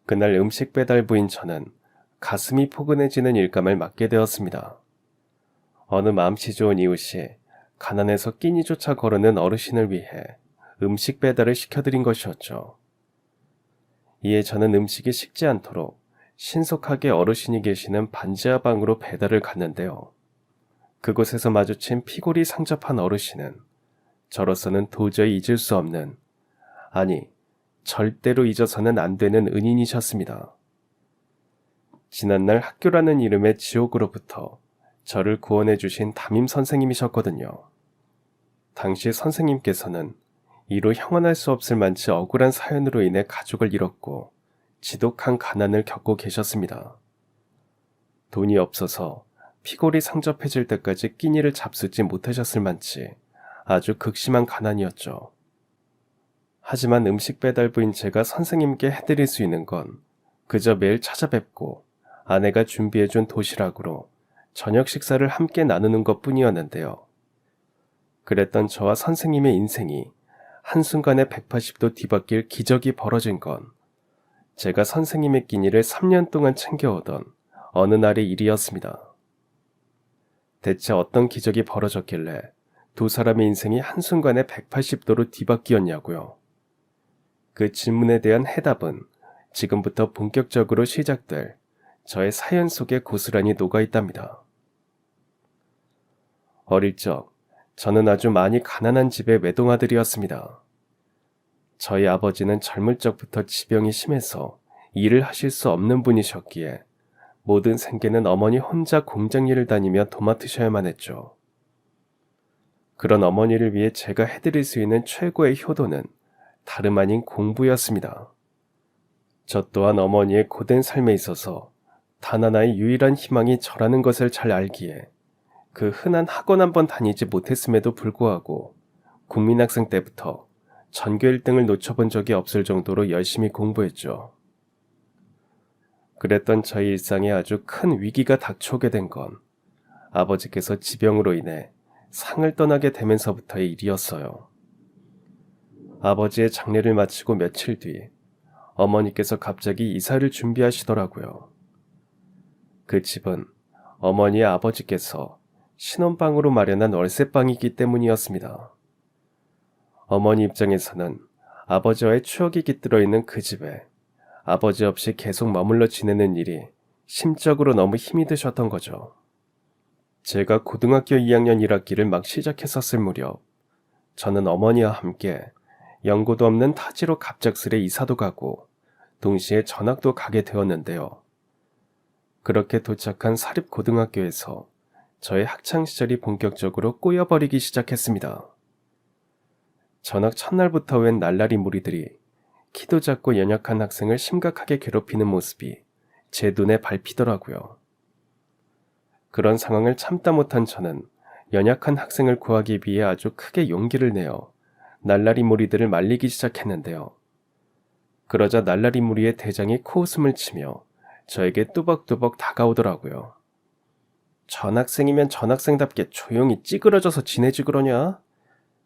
그날 음식 배달부인 저는 가슴이 포근해지는 일감을 맞게 되었습니다. 어느 마음씨 좋은 이웃이 가난해서 끼니조차 거르는 어르신을 위해 음식 배달을 시켜드린 것이었죠. 이에 저는 음식이 식지 않도록 신속하게 어르신이 계시는 반지하 방으로 배달을 갔는데요. 그곳에서 마주친 피골이 상접한 어르신은 저로서는 도저히 잊을 수 없는, 아니 절대로 잊어서는 안 되는 은인이셨습니다. 지난날 학교라는 이름의 지옥으로부터 저를 구원해 주신 담임 선생님이셨거든요. 당시 선생님께서는 이로 형언할 수 없을 만치 억울한 사연으로 인해 가족을 잃었고 지독한 가난을 겪고 계셨습니다. 돈이 없어서 피골이 상접해질 때까지 끼니를 잡수지 못하셨을 만치 아주 극심한 가난이었죠. 하지만 음식 배달부인 제가 선생님께 해드릴 수 있는 건 그저 매일 찾아뵙고 아내가 준비해준 도시락으로 저녁 식사를 함께 나누는 것뿐이었는데요. 그랬던 저와 선생님의 인생이 한순간에 180도 뒤바뀔 기적이 벌어진 건 제가 선생님의 끼니를 3년 동안 챙겨오던 어느 날의 일이었습니다. 대체 어떤 기적이 벌어졌길래 두 사람의 인생이 한순간에 180도로 뒤바뀌었냐고요. 그 질문에 대한 해답은 지금부터 본격적으로 시작될 저의 사연 속에 고스란히 녹아있답니다. 어릴 적 저는 아주 많이 가난한 집의 외동아들이었습니다. 저희 아버지는 젊을 적부터 지병이 심해서 일을 하실 수 없는 분이셨기에 모든 생계는 어머니 혼자 공장 일을 다니며 도맡으셔야만 했죠. 그런 어머니를 위해 제가 해드릴 수 있는 최고의 효도는 다름 아닌 공부였습니다. 저 또한 어머니의 고된 삶에 있어서 단 하나의 유일한 희망이 저라는 것을 잘 알기에 그 흔한 학원 한 번 다니지 못했음에도 불구하고 국민학생 때부터 전교 1등을 놓쳐본 적이 없을 정도로 열심히 공부했죠. 그랬던 저희 일상에 아주 큰 위기가 닥쳐오게 된 건 아버지께서 지병으로 인해 상을 떠나게 되면서부터의 일이었어요. 아버지의 장례를 마치고 며칠 뒤 어머니께서 갑자기 이사를 준비하시더라고요. 그 집은 어머니의 아버지께서 신혼방으로 마련한 월세방이기 때문이었습니다. 어머니 입장에서는 아버지와의 추억이 깃들어 있는 그 집에 아버지 없이 계속 머물러 지내는 일이 심적으로 너무 힘이 드셨던 거죠. 제가 고등학교 2학년 1학기를 막 시작했었을 무렵 저는 어머니와 함께 연고도 없는 타지로 갑작스레 이사도 가고 동시에 전학도 가게 되었는데요. 그렇게 도착한 사립고등학교에서 저의 학창시절이 본격적으로 꼬여버리기 시작했습니다. 전학 첫날부터 웬 날라리 무리들이 키도 작고 연약한 학생을 심각하게 괴롭히는 모습이 제 눈에 밟히더라고요. 그런 상황을 참다 못한 저는 연약한 학생을 구하기 위해 아주 크게 용기를 내어 날라리 무리들을 말리기 시작했는데요. 그러자 날라리 무리의 대장이 코웃음을 치며 저에게 뚜벅뚜벅 다가오더라고요. 전학생이면 전학생답게 조용히 찌그러져서 지내지 그러냐?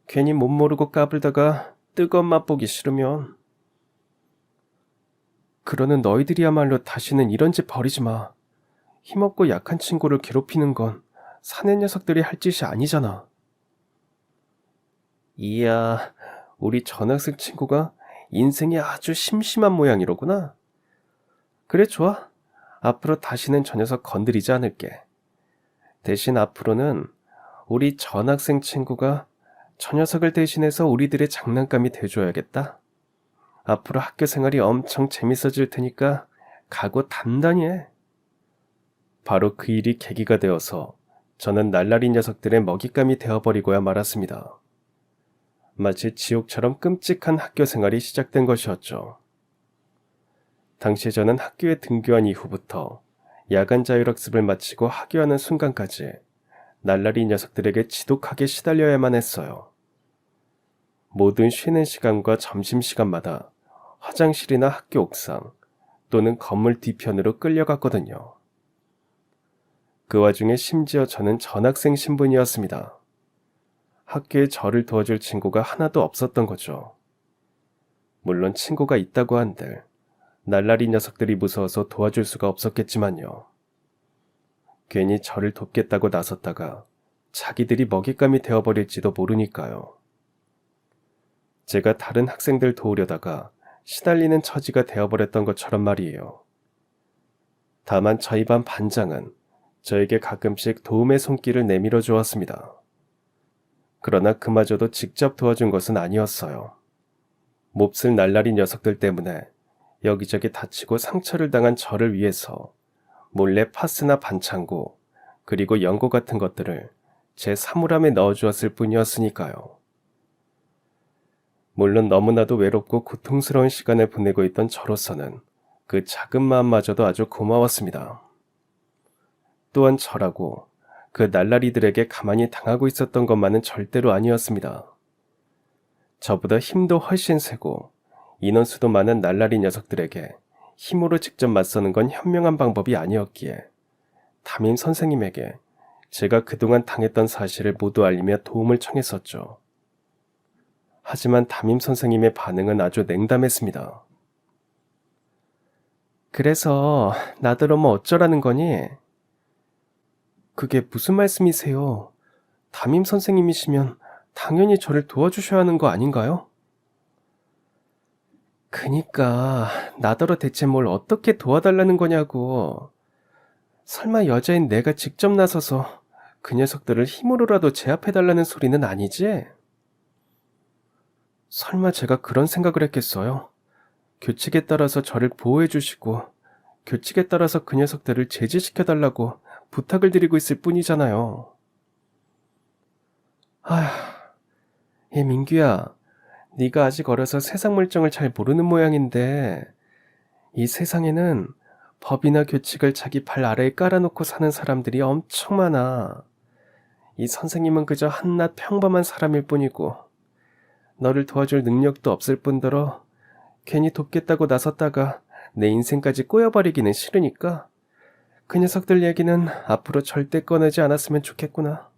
괜히 못 모르고 까불다가 뜨거운 맛보기 싫으면. 그러는 너희들이야말로 다시는 이런 짓 버리지 마. 힘없고 약한 친구를 괴롭히는 건 사내 녀석들이 할 짓이 아니잖아. 이야, 우리 전학생 친구가 인생이 아주 심심한 모양이로구나. 그래, 좋아. 앞으로 다시는 저 녀석 건드리지 않을게. 대신 앞으로는 우리 전학생 친구가 저 녀석을 대신해서 우리들의 장난감이 돼줘야겠다. 앞으로 학교 생활이 엄청 재밌어질 테니까 각오 단단히 해. 바로 그 일이 계기가 되어서 저는 날라리 녀석들의 먹잇감이 되어버리고야 말았습니다. 마치 지옥처럼 끔찍한 학교 생활이 시작된 것이었죠. 당시 저는 학교에 등교한 이후부터 야간 자율학습을 마치고 하교하는 순간까지 날라리 녀석들에게 지독하게 시달려야만 했어요. 모든 쉬는 시간과 점심시간마다 화장실이나 학교 옥상 또는 건물 뒤편으로 끌려갔거든요. 그 와중에 심지어 저는 전학생 신분이었습니다. 학교에 저를 도와줄 친구가 하나도 없었던 거죠. 물론 친구가 있다고 한들 날라리 녀석들이 무서워서 도와줄 수가 없었겠지만요. 괜히 저를 돕겠다고 나섰다가 자기들이 먹잇감이 되어버릴지도 모르니까요. 제가 다른 학생들 도우려다가 시달리는 처지가 되어버렸던 것처럼 말이에요. 다만 저희 반 반장은 저에게 가끔씩 도움의 손길을 내밀어 주었습니다. 그러나 그마저도 직접 도와준 것은 아니었어요. 몹쓸 날라리 녀석들 때문에 여기저기 다치고 상처를 당한 저를 위해서 몰래 파스나 반창고 그리고 연고 같은 것들을 제 사물함에 넣어주었을 뿐이었으니까요. 물론 너무나도 외롭고 고통스러운 시간을 보내고 있던 저로서는 그 작은 마음마저도 아주 고마웠습니다. 또한 저라고 그 날라리들에게 가만히 당하고 있었던 것만은 절대로 아니었습니다. 저보다 힘도 훨씬 세고 인원수도 많은 날라리 녀석들에게 힘으로 직접 맞서는 건 현명한 방법이 아니었기에 담임 선생님에게 제가 그동안 당했던 사실을 모두 알리며 도움을 청했었죠. 하지만 담임 선생님의 반응은 아주 냉담했습니다. 그래서 나들 오면 어쩌라는 거니? 그게 무슨 말씀이세요? 담임 선생님이시면 당연히 저를 도와주셔야 하는 거 아닌가요? 그니까 나더러 대체 뭘 어떻게 도와달라는 거냐고. 설마 여자인 내가 직접 나서서 그 녀석들을 힘으로라도 제압해달라는 소리는 아니지? 설마 제가 그런 생각을 했겠어요? 규칙에 따라서 저를 보호해 주시고 규칙에 따라서 그 녀석들을 제지시켜달라고 부탁을 드리고 있을 뿐이잖아요. 아휴, 얘 민규야, 네가 아직 어려서 세상 물정을 잘 모르는 모양인데 이 세상에는 법이나 규칙을 자기 발 아래에 깔아놓고 사는 사람들이 엄청 많아. 이 선생님은 그저 한낱 평범한 사람일 뿐이고 너를 도와줄 능력도 없을 뿐더러 괜히 돕겠다고 나섰다가 내 인생까지 꼬여버리기는 싫으니까 그 녀석들 얘기는 앞으로 절대 꺼내지 않았으면 좋겠구나.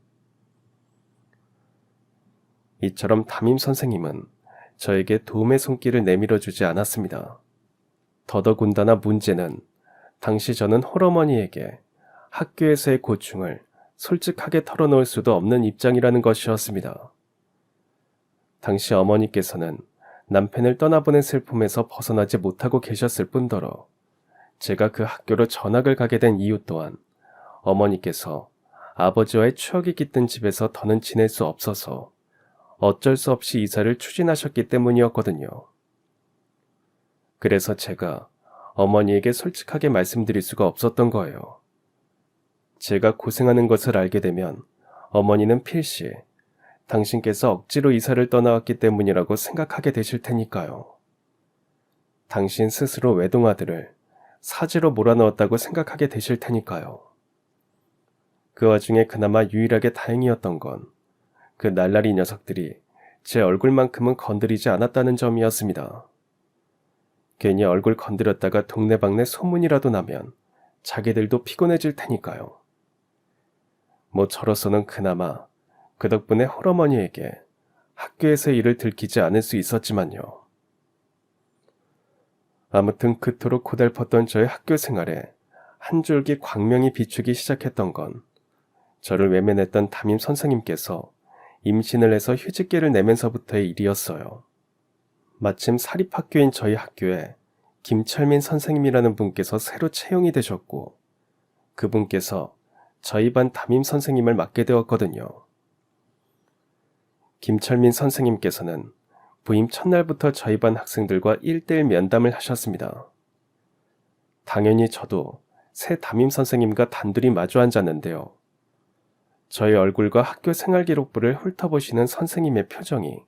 이처럼 담임 선생님은 저에게 도움의 손길을 내밀어 주지 않았습니다. 더더군다나 문제는 당시 저는 홀어머니에게 학교에서의 고충을 솔직하게 털어놓을 수도 없는 입장이라는 것이었습니다. 당시 어머니께서는 남편을 떠나보낸 슬픔에서 벗어나지 못하고 계셨을 뿐더러 제가 그 학교로 전학을 가게 된 이유 또한 어머니께서 아버지와의 추억이 깃든 집에서 더는 지낼 수 없어서 어쩔 수 없이 이사를 추진하셨기 때문이었거든요. 그래서 제가 어머니에게 솔직하게 말씀드릴 수가 없었던 거예요. 제가 고생하는 것을 알게 되면 어머니는 필시 당신께서 억지로 이사를 떠나왔기 때문이라고 생각하게 되실 테니까요. 당신 스스로 외동아들을 사지로 몰아넣었다고 생각하게 되실 테니까요. 그 와중에 그나마 유일하게 다행이었던 건 그 날라리 녀석들이 제 얼굴만큼은 건드리지 않았다는 점이었습니다. 괜히 얼굴 건드렸다가 동네방네 소문이라도 나면 자기들도 피곤해질 테니까요. 뭐 저로서는 그나마 그 덕분에 홀어머니에게 학교에서의 일을 들키지 않을 수 있었지만요. 아무튼 그토록 고달팠던 저의 학교 생활에 한 줄기 광명이 비추기 시작했던 건 저를 외면했던 담임 선생님께서 임신을 해서 휴직계를 내면서부터의 일이었어요. 마침 사립학교인 저희 학교에 김철민 선생님이라는 분께서 새로 채용이 되셨고 그분께서 저희 반 담임 선생님을 맡게 되었거든요. 김철민 선생님께서는 부임 첫날부터 저희 반 학생들과 1대1 면담을 하셨습니다. 당연히 저도 새 담임 선생님과 단둘이 마주 앉았는데요. 저의 얼굴과 학교 생활기록부를 훑어보시는 선생님의 표정이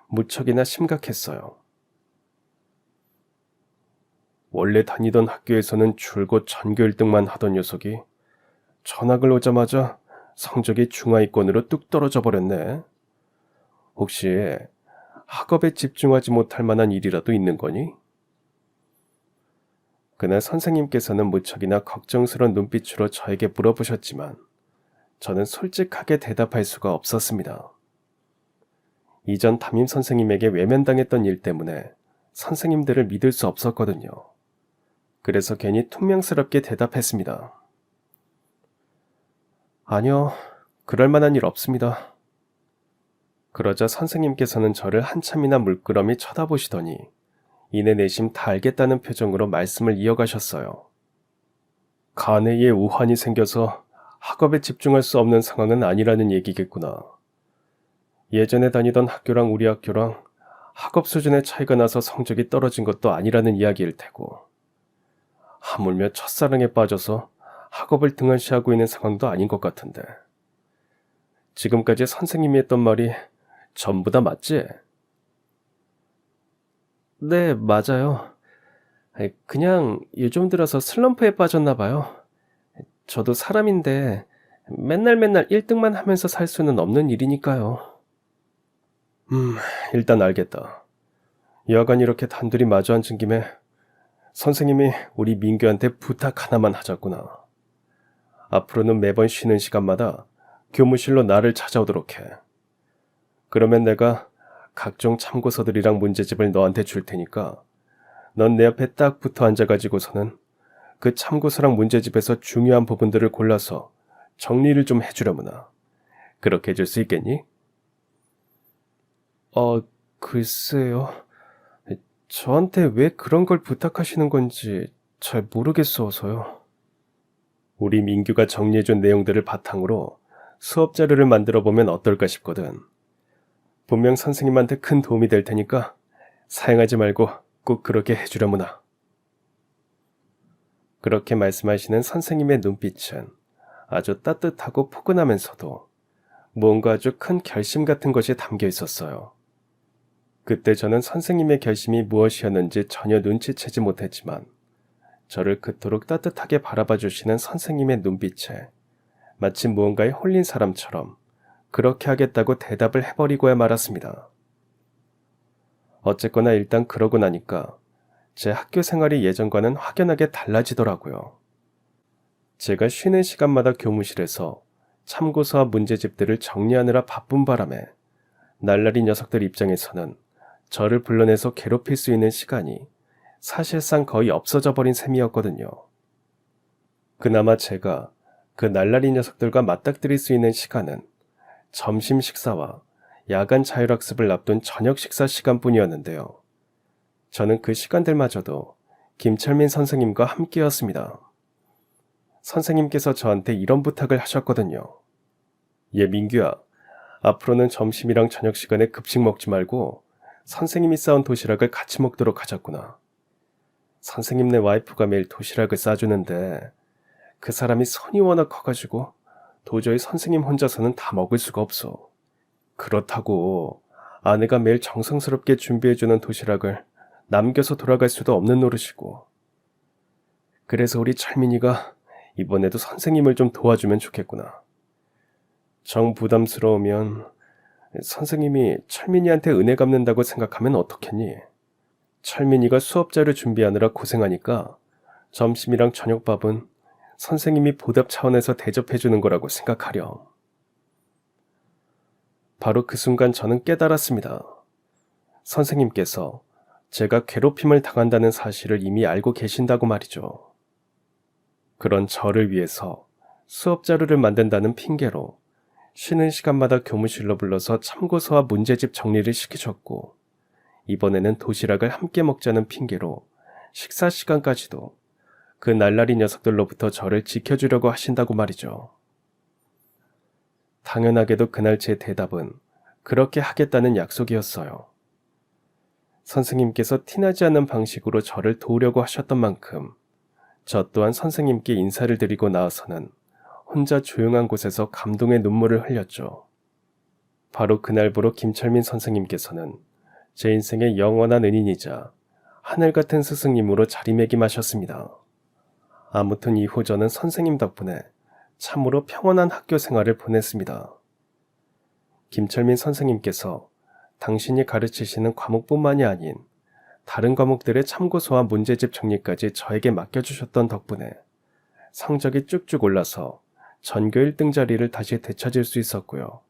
무척이나 심각했어요. 원래 다니던 학교에서는 줄곧 전교 1등만 하던 녀석이 전학을 오자마자 성적이 중하위권으로 뚝 떨어져 버렸네. 혹시 학업에 집중하지 못할 만한 일이라도 있는 거니? 그날 선생님께서는 무척이나 걱정스러운 눈빛으로 저에게 물어보셨지만 저는 솔직하게 대답할 수가 없었습니다. 이전 담임 선생님에게 외면당했던 일 때문에 선생님들을 믿을 수 없었거든요. 그래서 괜히 퉁명스럽게 대답했습니다. 아니요, 그럴 만한 일 없습니다. 그러자 선생님께서는 저를 한참이나 물끄러미 쳐다보시더니 이내 내심 다 알겠다는 표정으로 말씀을 이어가셨어요. 간해에 우환이 생겨서 학업에 집중할 수 없는 상황은 아니라는 얘기겠구나. 예전에 다니던 학교랑 우리 학교랑 학업 수준의 차이가 나서 성적이 떨어진 것도 아니라는 이야기일 테고, 하물며 첫사랑에 빠져서 학업을 등한시하고 있는 상황도 아닌 것 같은데. 지금까지 선생님이 했던 말이 전부 다 맞지? 네, 맞아요. 그냥 요즘 들어서 슬럼프에 빠졌나 봐요. 저도 사람인데 맨날 1등만 하면서 살 수는 없는 일이니까요. 일단 알겠다. 여하간 이렇게 단둘이 마주 앉은 김에 선생님이 우리 민규한테 부탁 하나만 하자꾸나. 앞으로는 매번 쉬는 시간마다 교무실로 나를 찾아오도록 해. 그러면 내가 각종 참고서들이랑 문제집을 너한테 줄 테니까 넌 내 옆에 딱 붙어 앉아가지고서는 그 참고서랑 문제집에서 중요한 부분들을 골라서 정리를 좀 해주려무나. 그렇게 해줄 수 있겠니? 글쎄요. 저한테 왜 그런 걸 부탁하시는 건지 잘 모르겠어서요. 우리 민규가 정리해준 내용들을 바탕으로 수업 자료를 만들어 보면 어떨까 싶거든. 분명 선생님한테 큰 도움이 될 테니까 사양하지 말고 꼭 그렇게 해주려무나. 그렇게 말씀하시는 선생님의 눈빛은 아주 따뜻하고 포근하면서도 뭔가 아주 큰 결심 같은 것이 담겨 있었어요. 그때 저는 선생님의 결심이 무엇이었는지 전혀 눈치채지 못했지만 저를 그토록 따뜻하게 바라봐 주시는 선생님의 눈빛에 마치 무언가에 홀린 사람처럼 그렇게 하겠다고 대답을 해버리고야 말았습니다. 어쨌거나 일단 그러고 나니까 제 학교 생활이 예전과는 확연하게 달라지더라고요. 제가 쉬는 시간마다 교무실에서 참고서와 문제집들을 정리하느라 바쁜 바람에 날라리 녀석들 입장에서는 저를 불러내서 괴롭힐 수 있는 시간이 사실상 거의 없어져 버린 셈이었거든요. 그나마 제가 그 날라리 녀석들과 맞닥뜨릴 수 있는 시간은 점심 식사와 야간 자율학습을 앞둔 저녁 식사 시간뿐이었는데요. 저는 그 시간들마저도 김철민 선생님과 함께였습니다. 선생님께서 저한테 이런 부탁을 하셨거든요. 얘 민규야, 앞으로는 점심이랑 저녁 시간에 급식 먹지 말고 선생님이 싸온 도시락을 같이 먹도록 하자꾸나. 선생님네 와이프가 매일 도시락을 싸주는데 그 사람이 손이 워낙 커가지고 도저히 선생님 혼자서는 다 먹을 수가 없어. 그렇다고 아내가 매일 정성스럽게 준비해주는 도시락을 남겨서 돌아갈 수도 없는 노릇이고. 그래서 우리 철민이가 이번에도 선생님을 좀 도와주면 좋겠구나. 정 부담스러우면 선생님이 철민이한테 은혜 갚는다고 생각하면 어떻겠니? 철민이가 수업자를 준비하느라 고생하니까 점심이랑 저녁밥은 선생님이 보답 차원에서 대접해주는 거라고 생각하렴. 바로 그 순간 저는 깨달았습니다. 선생님께서 제가 괴롭힘을 당한다는 사실을 이미 알고 계신다고 말이죠. 그런 저를 위해서 수업 자료를 만든다는 핑계로 쉬는 시간마다 교무실로 불러서 참고서와 문제집 정리를 시키셨고, 이번에는 도시락을 함께 먹자는 핑계로 식사 시간까지도 그 날라리 녀석들로부터 저를 지켜주려고 하신다고 말이죠. 당연하게도 그날 제 대답은 그렇게 하겠다는 약속이었어요. 선생님께서 티나지 않는 방식으로 저를 도우려고 하셨던 만큼 저 또한 선생님께 인사를 드리고 나와서는 혼자 조용한 곳에서 감동의 눈물을 흘렸죠. 바로 그날부로 김철민 선생님께서는 제 인생의 영원한 은인이자 하늘 같은 스승님으로 자리매김하셨습니다. 아무튼 이후 저는 선생님 덕분에 참으로 평온한 학교 생활을 보냈습니다. 김철민 선생님께서 당신이 가르치시는 과목뿐만이 아닌 다른 과목들의 참고서와 문제집 정리까지 저에게 맡겨주셨던 덕분에 성적이 쭉쭉 올라서 전교 1등 자리를 다시 되찾을 수 있었고요.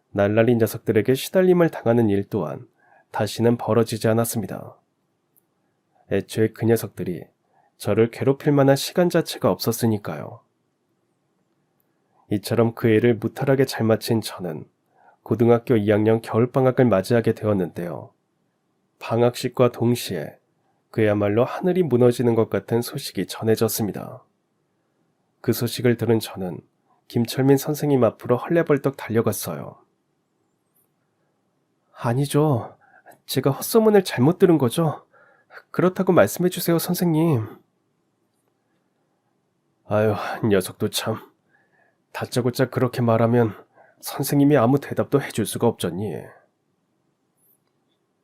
날라리 녀석들에게 시달림을 당하는 일 또한 다시는 벌어지지 않았습니다. 애초에 그 녀석들이 저를 괴롭힐 만한 시간 자체가 없었으니까요. 이처럼 그 애를 무탈하게 잘 마친 저는 고등학교 2학년 겨울방학을 맞이하게 되었는데요. 방학식과 동시에 그야말로 하늘이 무너지는 것 같은 소식이 전해졌습니다. 그 소식을 들은 저는 김철민 선생님 앞으로 헐레벌떡 달려갔어요. 아니죠. 제가 헛소문을 잘못 들은 거죠? 그렇다고 말씀해 주세요, 선생님. 아유, 녀석도 참. 다짜고짜 그렇게 말하면 선생님이 아무 대답도 해줄 수가 없잖니.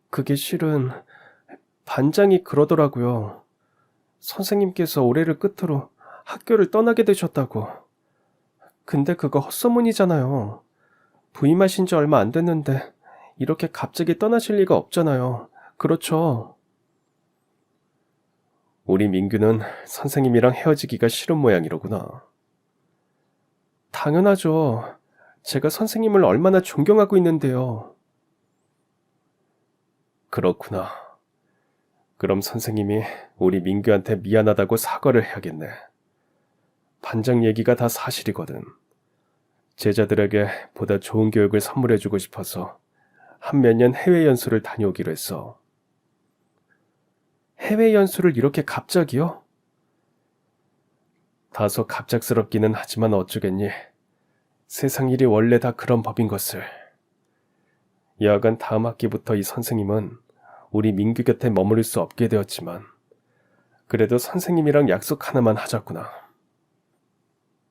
그게 실은 반장이 그러더라고요. 선생님께서 올해를 끝으로 학교를 떠나게 되셨다고. 근데 그거 헛소문이잖아요. 부임하신 지 얼마 안 됐는데 이렇게 갑자기 떠나실 리가 없잖아요. 그렇죠? 우리 민규는 선생님이랑 헤어지기가 싫은 모양이로구나. 당연하죠. 제가 선생님을 얼마나 존경하고 있는데요. 그렇구나. 그럼 선생님이 우리 민규한테 미안하다고 사과를 해야겠네. 반장 얘기가 다 사실이거든. 제자들에게 보다 좋은 교육을 선물해주고 싶어서 한 몇 년 해외 연수를 다녀오기로 했어. 해외 연수를 이렇게 갑자기요? 다소 갑작스럽기는 하지만 어쩌겠니. 세상 일이 원래 다 그런 법인 것을. 여하간 다음 학기부터 이 선생님은 우리 민규 곁에 머무를 수 없게 되었지만 그래도 선생님이랑 약속 하나만 하자꾸나.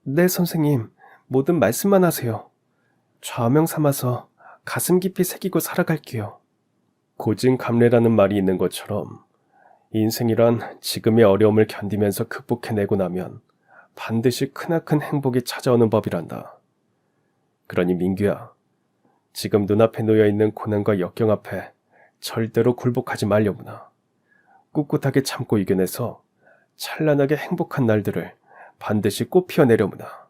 네, 선생님. 뭐든 말씀만 하세요. 좌명 삼아서 가슴 깊이 새기고 살아갈게요. 고진감래라는 말이 있는 것처럼 인생이란 지금의 어려움을 견디면서 극복해내고 나면 반드시 크나큰 행복이 찾아오는 법이란다. 그러니 민규야, 지금 눈앞에 놓여있는 고난과 역경 앞에 절대로 굴복하지 말려무나. 꿋꿋하게 참고 이겨내서 찬란하게 행복한 날들을 반드시 꽃피워내려무나.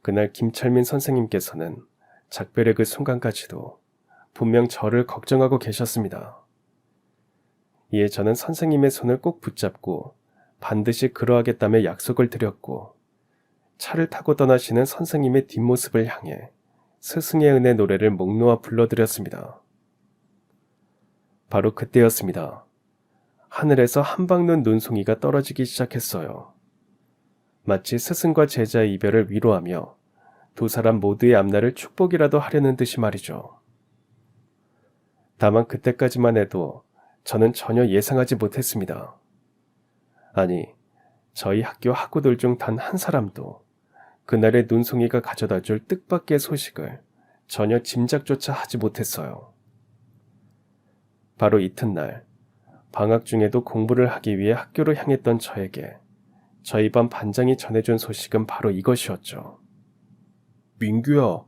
그날 김철민 선생님께서는 작별의 그 순간까지도 분명 저를 걱정하고 계셨습니다. 이에 저는 선생님의 손을 꼭 붙잡고 반드시 그러하겠다며 약속을 드렸고 차를 타고 떠나시는 선생님의 뒷모습을 향해 스승의 은혜 노래를 목 놓아 불러드렸습니다. 바로 그때였습니다. 하늘에서 한방눈 눈송이가 떨어지기 시작했어요. 마치 스승과 제자의 이별을 위로하며 두 사람 모두의 앞날을 축복이라도 하려는 듯이 말이죠. 다만 그때까지만 해도 저는 전혀 예상하지 못했습니다. 아니, 저희 학교 학우들 중 단 한 사람도 그날의 눈송이가 가져다 줄 뜻밖의 소식을 전혀 짐작조차 하지 못했어요. 바로 이튿날, 방학 중에도 공부를 하기 위해 학교로 향했던 저에게 저희 반 반장이 전해준 소식은 바로 이것이었죠. 민규야,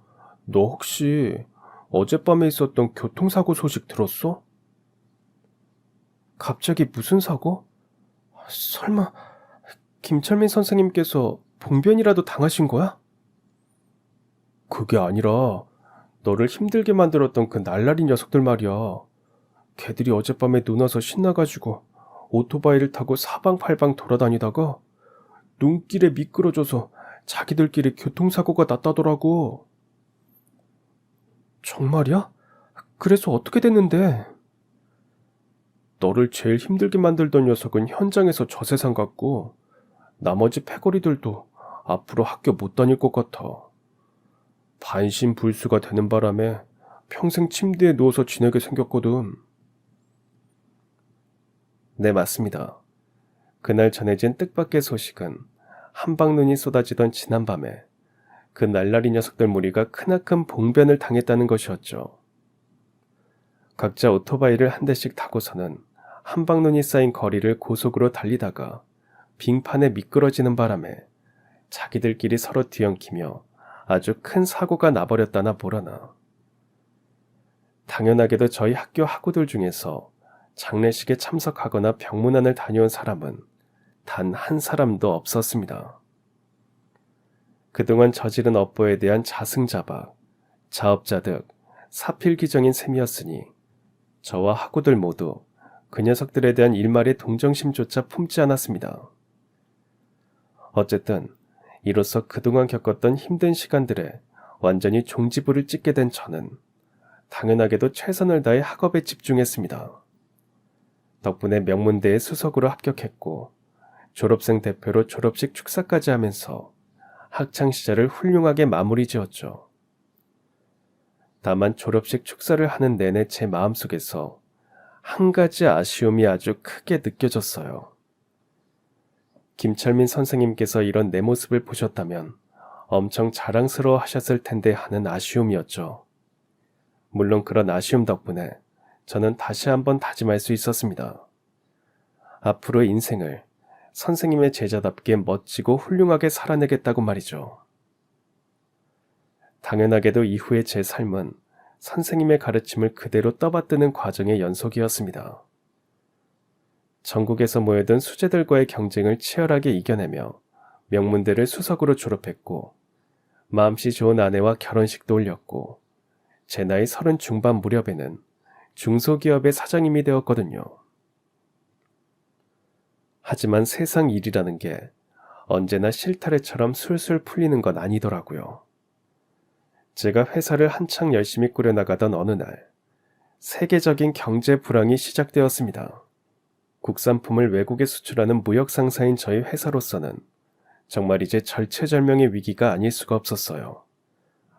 너 혹시 어젯밤에 있었던 교통사고 소식 들었어? 갑자기 무슨 사고? 설마 김철민 선생님께서 봉변이라도 당하신 거야? 그게 아니라 너를 힘들게 만들었던 그 날라리 녀석들 말이야. 걔들이 어젯밤에 눈 와서 신나가지고 오토바이를 타고 사방팔방 돌아다니다가 눈길에 미끄러져서 자기들끼리 교통사고가 났다더라고. 정말이야? 그래서 어떻게 됐는데? 너를 제일 힘들게 만들던 녀석은 현장에서 저 세상 갔고 나머지 패거리들도 앞으로 학교 못 다닐 것 같아. 반신불수가 되는 바람에 평생 침대에 누워서 지내게 생겼거든. 네, 맞습니다. 그날 전해진 뜻밖의 소식은 한방눈이 쏟아지던 지난밤에 그 날라리 녀석들 무리가 크나큰 봉변을 당했다는 것이었죠. 각자 오토바이를 한 대씩 타고서는 한방눈이 쌓인 거리를 고속으로 달리다가 빙판에 미끄러지는 바람에 자기들끼리 서로 뒤엉키며 아주 큰 사고가 나버렸다나 뭐라나. 당연하게도 저희 학교 학우들 중에서 장례식에 참석하거나 병문안을 다녀온 사람은 단 한 사람도 없었습니다. 그동안 저지른 업보에 대한 자승자박, 자업자득, 사필귀정인 셈이었으니 저와 학우들 모두 그 녀석들에 대한 일말의 동정심조차 품지 않았습니다. 어쨌든 이로써 그동안 겪었던 힘든 시간들에 완전히 종지부를 찍게 된 저는 당연하게도 최선을 다해 학업에 집중했습니다. 덕분에 명문대에 수석으로 합격했고 졸업생 대표로 졸업식 축사까지 하면서 학창시절을 훌륭하게 마무리 지었죠. 다만 졸업식 축사를 하는 내내 제 마음속에서 한 가지 아쉬움이 아주 크게 느껴졌어요. 김철민 선생님께서 이런 내 모습을 보셨다면 엄청 자랑스러워 하셨을 텐데 하는 아쉬움이었죠. 물론 그런 아쉬움 덕분에 저는 다시 한번 다짐할 수 있었습니다. 앞으로의 인생을 선생님의 제자답게 멋지고 훌륭하게 살아내겠다고 말이죠. 당연하게도 이후의 제 삶은 선생님의 가르침을 그대로 떠받드는 과정의 연속이었습니다. 전국에서 모여든 수재들과의 경쟁을 치열하게 이겨내며 명문대를 수석으로 졸업했고 마음씨 좋은 아내와 결혼식도 올렸고 제 나이 30 중반 무렵에는 중소기업의 사장님이 되었거든요. 하지만 세상 일이라는 게 언제나 실타래처럼 술술 풀리는 건 아니더라고요. 제가 회사를 한창 열심히 꾸려나가던 어느 날 세계적인 경제 불황이 시작되었습니다. 국산품을 외국에 수출하는 무역 상사인 저희 회사로서는 정말 이제 절체절명의 위기가 아닐 수가 없었어요.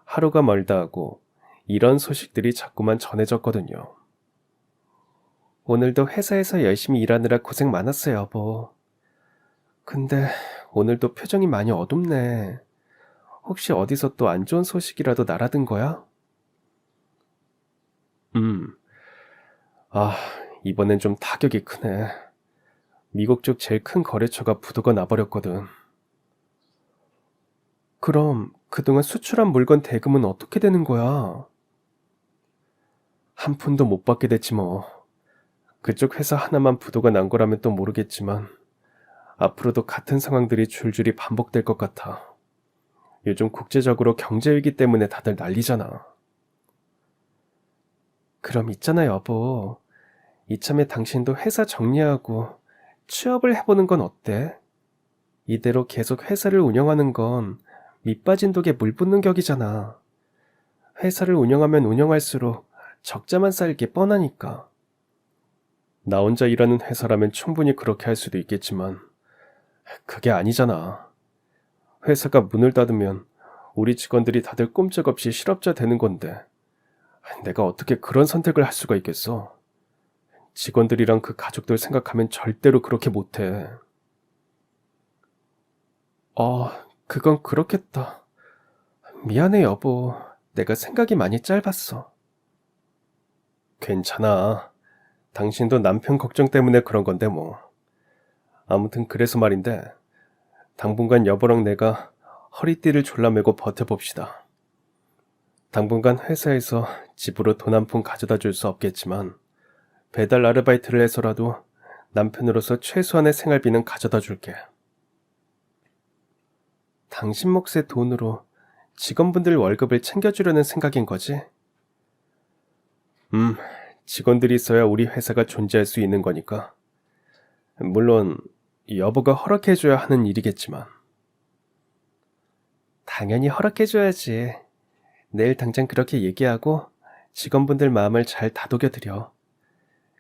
하루가 멀다 하고 이런 소식들이 자꾸만 전해졌거든요. 오늘도 회사에서 열심히 일하느라 고생 많았어요, 여보. 근데 오늘도 표정이 많이 어둡네. 혹시 어디서 또 안 좋은 소식이라도 날아든 거야? 아, 이번엔 좀 타격이 크네. 미국 쪽 제일 큰 거래처가 부도가 나버렸거든. 그럼 그동안 수출한 물건 대금은 어떻게 되는 거야? 한 푼도 못 받게 됐지 뭐. 그쪽 회사 하나만 부도가 난 거라면 또 모르겠지만 앞으로도 같은 상황들이 줄줄이 반복될 것 같아. 요즘 국제적으로 경제위기 때문에 다들 난리잖아. 그럼 있잖아, 여보. 이참에 당신도 회사 정리하고 취업을 해보는 건 어때? 이대로 계속 회사를 운영하는 건 밑 빠진 독에 물 붓는 격이잖아. 회사를 운영하면 운영할수록 적자만 쌓일 게 뻔하니까. 나 혼자 일하는 회사라면 충분히 그렇게 할 수도 있겠지만 그게 아니잖아. 회사가 문을 닫으면 우리 직원들이 다들 꼼짝없이 실업자 되는 건데 내가 어떻게 그런 선택을 할 수가 있겠어? 직원들이랑 그 가족들 생각하면 절대로 그렇게 못해. 그건 그렇겠다. 미안해, 여보. 내가 생각이 많이 짧았어. 괜찮아. 당신도 남편 걱정 때문에 그런 건데 뭐. 아무튼 그래서 말인데 당분간 여보랑 내가 허리띠를 졸라매고 버텨봅시다. 당분간 회사에서 집으로 돈 한 푼 가져다 줄 수 없겠지만 배달 아르바이트를 해서라도 남편으로서 최소한의 생활비는 가져다 줄게. 당신 몫의 돈으로 직원분들 월급을 챙겨주려는 생각인 거지? 직원들이 있어야 우리 회사가 존재할 수 있는 거니까. 물론 여보가 허락해줘야 하는 일이겠지만. 당연히 허락해줘야지. 내일 당장 그렇게 얘기하고 직원분들 마음을 잘 다독여드려.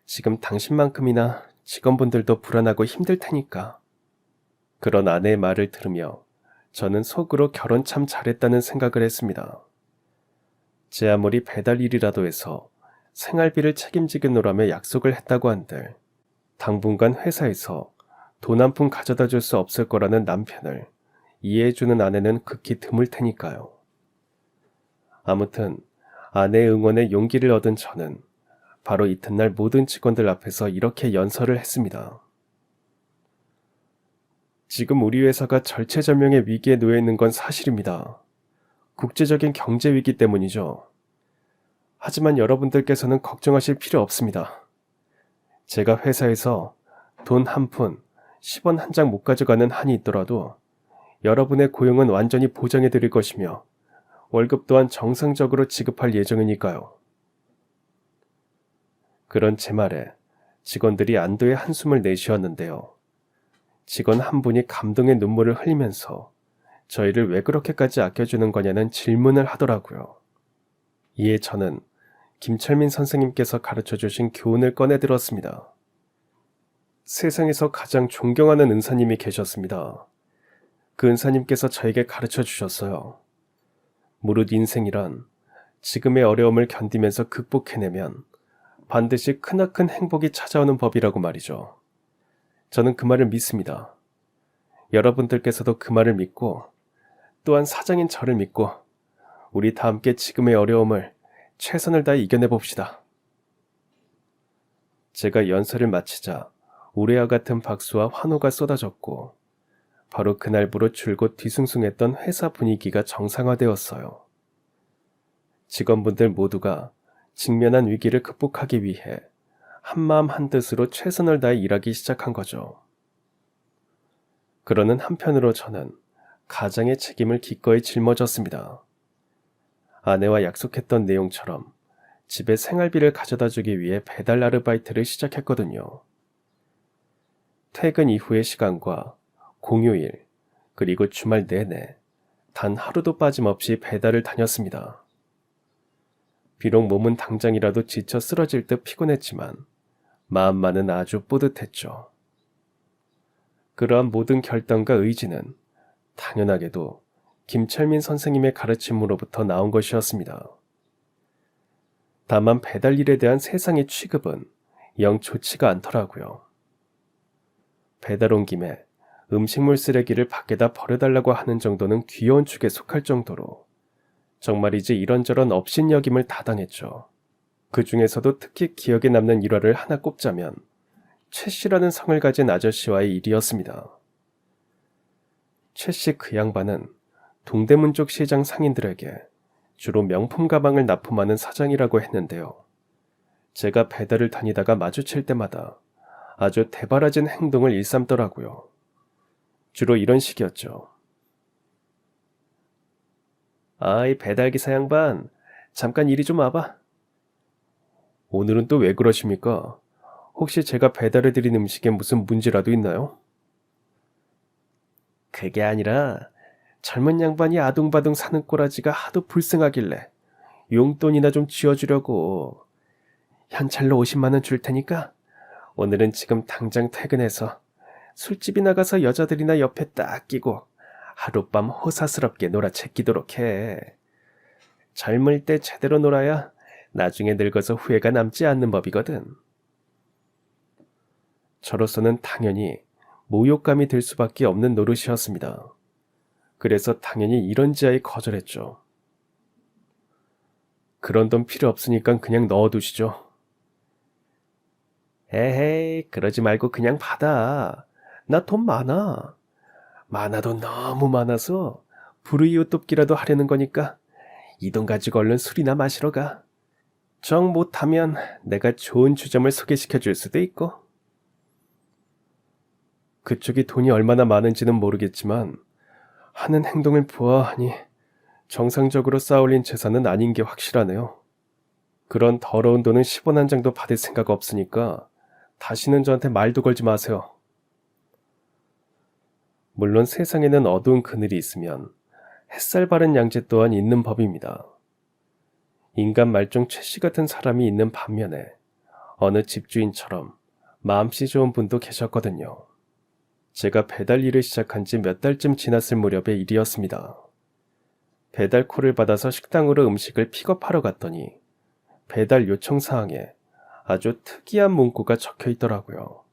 지금 당신만큼이나 직원분들도 불안하고 힘들 테니까. 그런 아내의 말을 들으며 저는 속으로 결혼 참 잘했다는 생각을 했습니다. 제 아무리 배달 일이라도 해서 생활비를 책임지겠노라며 약속을 했다고 한들 당분간 회사에서 돈 한 푼 가져다 줄 수 없을 거라는 남편을 이해해주는 아내는 극히 드물 테니까요. 아무튼 아내의 응원에 용기를 얻은 저는 바로 이튿날 모든 직원들 앞에서 이렇게 연설을 했습니다. 지금 우리 회사가 절체절명의 위기에 놓여 있는 건 사실입니다. 국제적인 경제 위기 때문이죠. 하지만 여러분들께서는 걱정하실 필요 없습니다. 제가 회사에서 돈 한 푼, 10원 한 장 못 가져가는 한이 있더라도 여러분의 고용은 완전히 보장해 드릴 것이며 월급 또한 정상적으로 지급할 예정이니까요. 그런 제 말에 직원들이 안도의 한숨을 내쉬었는데요. 직원 한 분이 감동의 눈물을 흘리면서 저희를 왜 그렇게까지 아껴주는 거냐는 질문을 하더라고요. 이에 저는 김철민 선생님께서 가르쳐 주신 교훈을 꺼내 들었습니다. 세상에서 가장 존경하는 은사님이 계셨습니다. 그 은사님께서 저에게 가르쳐 주셨어요. 무릇 인생이란 지금의 어려움을 견디면서 극복해내면 반드시 크나큰 행복이 찾아오는 법이라고 말이죠. 저는 그 말을 믿습니다. 여러분들께서도 그 말을 믿고 또한 사장인 저를 믿고 우리 다 함께 지금의 어려움을 최선을 다해 이겨내 봅시다. 제가 연설을 마치자 우레와 같은 박수와 환호가 쏟아졌고 바로 그날부로 줄곧 뒤숭숭했던 회사 분위기가 정상화되었어요. 직원분들 모두가 직면한 위기를 극복하기 위해 한마음 한뜻으로 최선을 다해 일하기 시작한 거죠. 그러는 한편으로 저는 가장의 책임을 기꺼이 짊어졌습니다. 아내와 약속했던 내용처럼 집에 생활비를 가져다 주기 위해 배달 아르바이트를 시작했거든요. 퇴근 이후의 시간과 공휴일, 그리고 주말 내내 단 하루도 빠짐없이 배달을 다녔습니다. 비록 몸은 당장이라도 지쳐 쓰러질 듯 피곤했지만 마음만은 아주 뿌듯했죠. 그러한 모든 결단과 의지는 당연하게도 김철민 선생님의 가르침으로부터 나온 것이었습니다. 다만 배달 일에 대한 세상의 취급은 영 좋지가 않더라고요. 배달 온 김에 음식물 쓰레기를 밖에다 버려달라고 하는 정도는 귀여운 축에 속할 정도로 정말이지 이런저런 업신여김을 다 당했죠. 그 중에서도 특히 기억에 남는 일화를 하나 꼽자면 최 씨라는 성을 가진 아저씨와의 일이었습니다. 최 씨 그 양반은 동대문 쪽 시장 상인들에게 주로 명품 가방을 납품하는 사장이라고 했는데요. 제가 배달을 다니다가 마주칠 때마다 아주 대바라진 행동을 일삼더라고요. 주로 이런 식이었죠. 아이 배달기사 양반, 잠깐 이리 좀 와봐. 오늘은 또 왜 그러십니까? 혹시 제가 배달해드린 음식에 무슨 문제라도 있나요? 그게 아니라 젊은 양반이 아둥바둥 사는 꼬라지가 하도 불쌍하길래 용돈이나 좀 쥐어주려고. 현찰로 50만 원 줄 테니까 오늘은 지금 당장 퇴근해서 술집이 나가서 여자들이나 옆에 딱 끼고 하룻밤 호사스럽게 놀아 제끼도록 해. 젊을 때 제대로 놀아야 나중에 늙어서 후회가 남지 않는 법이거든. 저로서는 당연히 모욕감이 들 수밖에 없는 노릇이었습니다. 그래서 당연히 이런 지하에 거절했죠. 그런 돈 필요 없으니까 그냥 넣어두시죠. 에헤이, 그러지 말고 그냥 받아. 나 돈 많아. 많아도 너무 많아서 불우이웃 돕기라도 하려는 거니까 이 돈 가지고 얼른 술이나 마시러 가. 정 못하면 내가 좋은 주점을 소개시켜 줄 수도 있고. 그쪽이 돈이 얼마나 많은지는 모르겠지만 하는 행동을 보아하니 정상적으로 쌓아올린 재산은 아닌 게 확실하네요. 그런 더러운 돈은 10원 한 장도 받을 생각 없으니까 다시는 저한테 말도 걸지 마세요. 물론 세상에는 어두운 그늘이 있으면 햇살 바른 양재 또한 있는 법입니다. 인간 말종 최 씨 같은 사람이 있는 반면에 어느 집주인처럼 마음씨 좋은 분도 계셨거든요. 제가 배달 일을 시작한 지 몇 달쯤 지났을 무렵의 일이었습니다. 배달콜을 받아서 식당으로 음식을 픽업하러 갔더니 배달 요청 사항에 아주 특이한 문구가 적혀 있더라고요.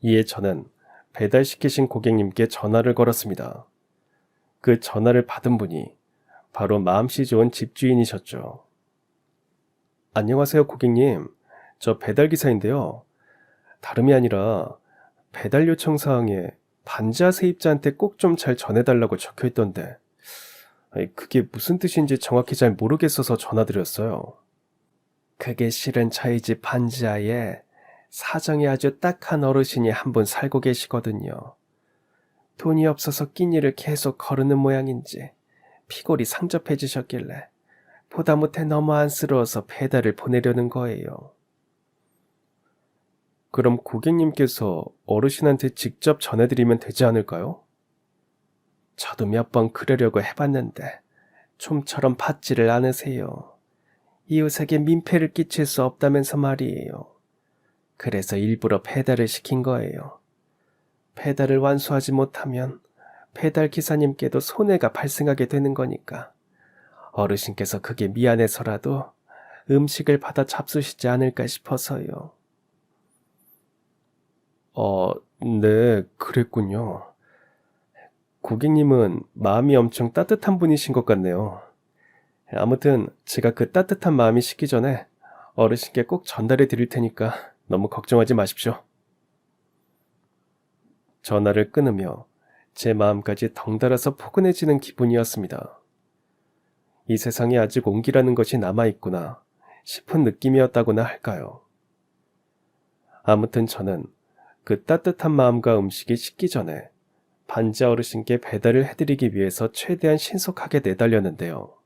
이에 저는 배달시키신 고객님께 전화를 걸었습니다. 그 전화를 받은 분이 바로 마음씨 좋은 집주인이셨죠. 안녕하세요 고객님, 저 배달기사인데요. 다름이 아니라 배달 요청 사항에 반지하 세입자한테 꼭 좀 잘 전해달라고 적혀 있던데 그게 무슨 뜻인지 정확히 잘 모르겠어서 전화드렸어요. 그게 실은 저희 집 반지하에 사정이 아주 딱한 어르신이 한 분 살고 계시거든요. 돈이 없어서 끼니를 계속 거르는 모양인지 피골이 상접해지셨길래 보다 못해 너무 안쓰러워서 배달을 보내려는 거예요. 그럼 고객님께서 어르신한테 직접 전해드리면 되지 않을까요? 저도 몇 번 그러려고 해봤는데 좀처럼 받지를 않으세요. 이웃에게 민폐를 끼칠 수 없다면서 말이에요. 그래서 일부러 배달을 시킨 거예요. 배달을 완수하지 못하면 배달 기사님께도 손해가 발생하게 되는 거니까 어르신께서 그게 미안해서라도 음식을 받아 잡수시지 않을까 싶어서요. 네, 그랬군요. 고객님은 마음이 엄청 따뜻한 분이신 것 같네요. 아무튼 제가 그 따뜻한 마음이 식기 전에 어르신께 꼭 전달해 드릴 테니까 너무 걱정하지 마십시오. 전화를 끊으며 제 마음까지 덩달아서 포근해지는 기분이었습니다. 이 세상에 아직 온기라는 것이 남아있구나 싶은 느낌이었다고나 할까요. 아무튼 저는 그 따뜻한 마음과 음식이 식기 전에 반지 어르신께 배달을 해드리기 위해서 최대한 신속하게 내달렸는데요.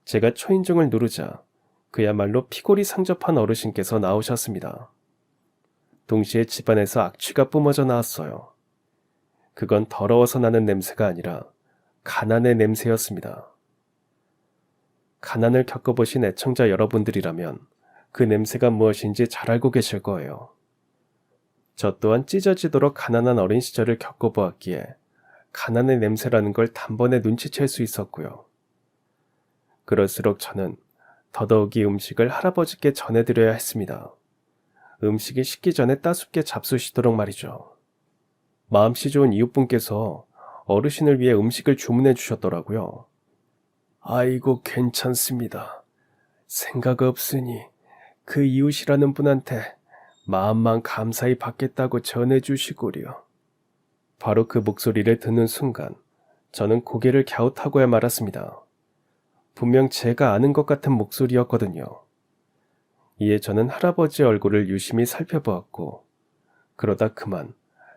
제가 초인종을 누르자 그야말로 피골이 상접한 어르신께서 나오셨습니다. 동시에 집안에서 악취가 뿜어져 나왔어요. 그건 더러워서 나는 냄새가 아니라 가난의 냄새였습니다. 가난을 겪어보신 애청자 여러분들이라면 그 냄새가 무엇인지 잘 알고 계실 거예요. 저 또한 찢어지도록 가난한 어린 시절을 겪어보았기에 가난의 냄새라는 걸 단번에 눈치챌 수 있었고요. 그럴수록 저는 더더욱이 음식을 할아버지께 전해드려야 했습니다. 음식이 식기 전에 따숩게 잡수시도록 말이죠. 마음씨 좋은 이웃분께서 어르신을 위해 음식을 주문해 주셨더라고요. 아이고 괜찮습니다. 생각 없으니 그 이웃이라는 분한테 마음만 감사히 받겠다고 전해주시구려. 바로 그 목소리를 듣는 순간 저는 고개를 갸웃하고야 말았습니다. 분명 제가 아는 것 같은 목소리였거든요. 이에 저는 할아버지 얼굴을 유심히 살펴보았고 그러다 그만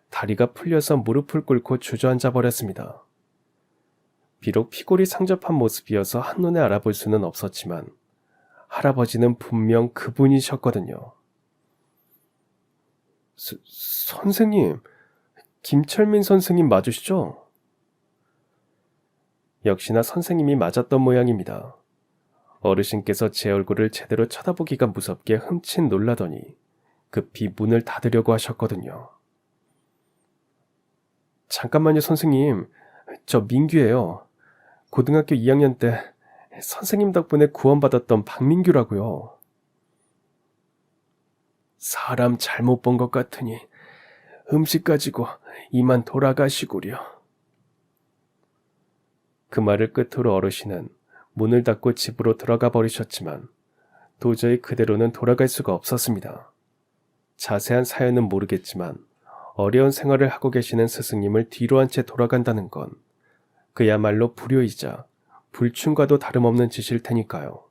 다리가 풀려서 무릎을 꿇고 주저앉아 버렸습니다. 비록 피골이 상접한 모습이어서 한눈에 알아볼 수는 없었지만 할아버지는 분명 그분이셨거든요. 선생님, 김철민 선생님 맞으시죠? 역시나 선생님이 맞았던 모양입니다. 어르신께서 제 얼굴을 제대로 쳐다보기가 무섭게 흠칫 놀라더니 급히 문을 닫으려고 하셨거든요. 잠깐만요, 선생님. 저 민규예요. 고등학교 2학년 때 선생님 덕분에 구원받았던 박민규라고요. 사람 잘못 본 것 같으니 음식 가지고 이만 돌아가시구려. 그 말을 끝으로 어르신은 문을 닫고 집으로 들어가 버리셨지만 도저히 그대로는 돌아갈 수가 없었습니다. 자세한 사연은 모르겠지만 어려운 생활을 하고 계시는 스승님을 뒤로 한 채 돌아간다는 건 그야말로 불효이자 불충과도 다름없는 짓일 테니까요.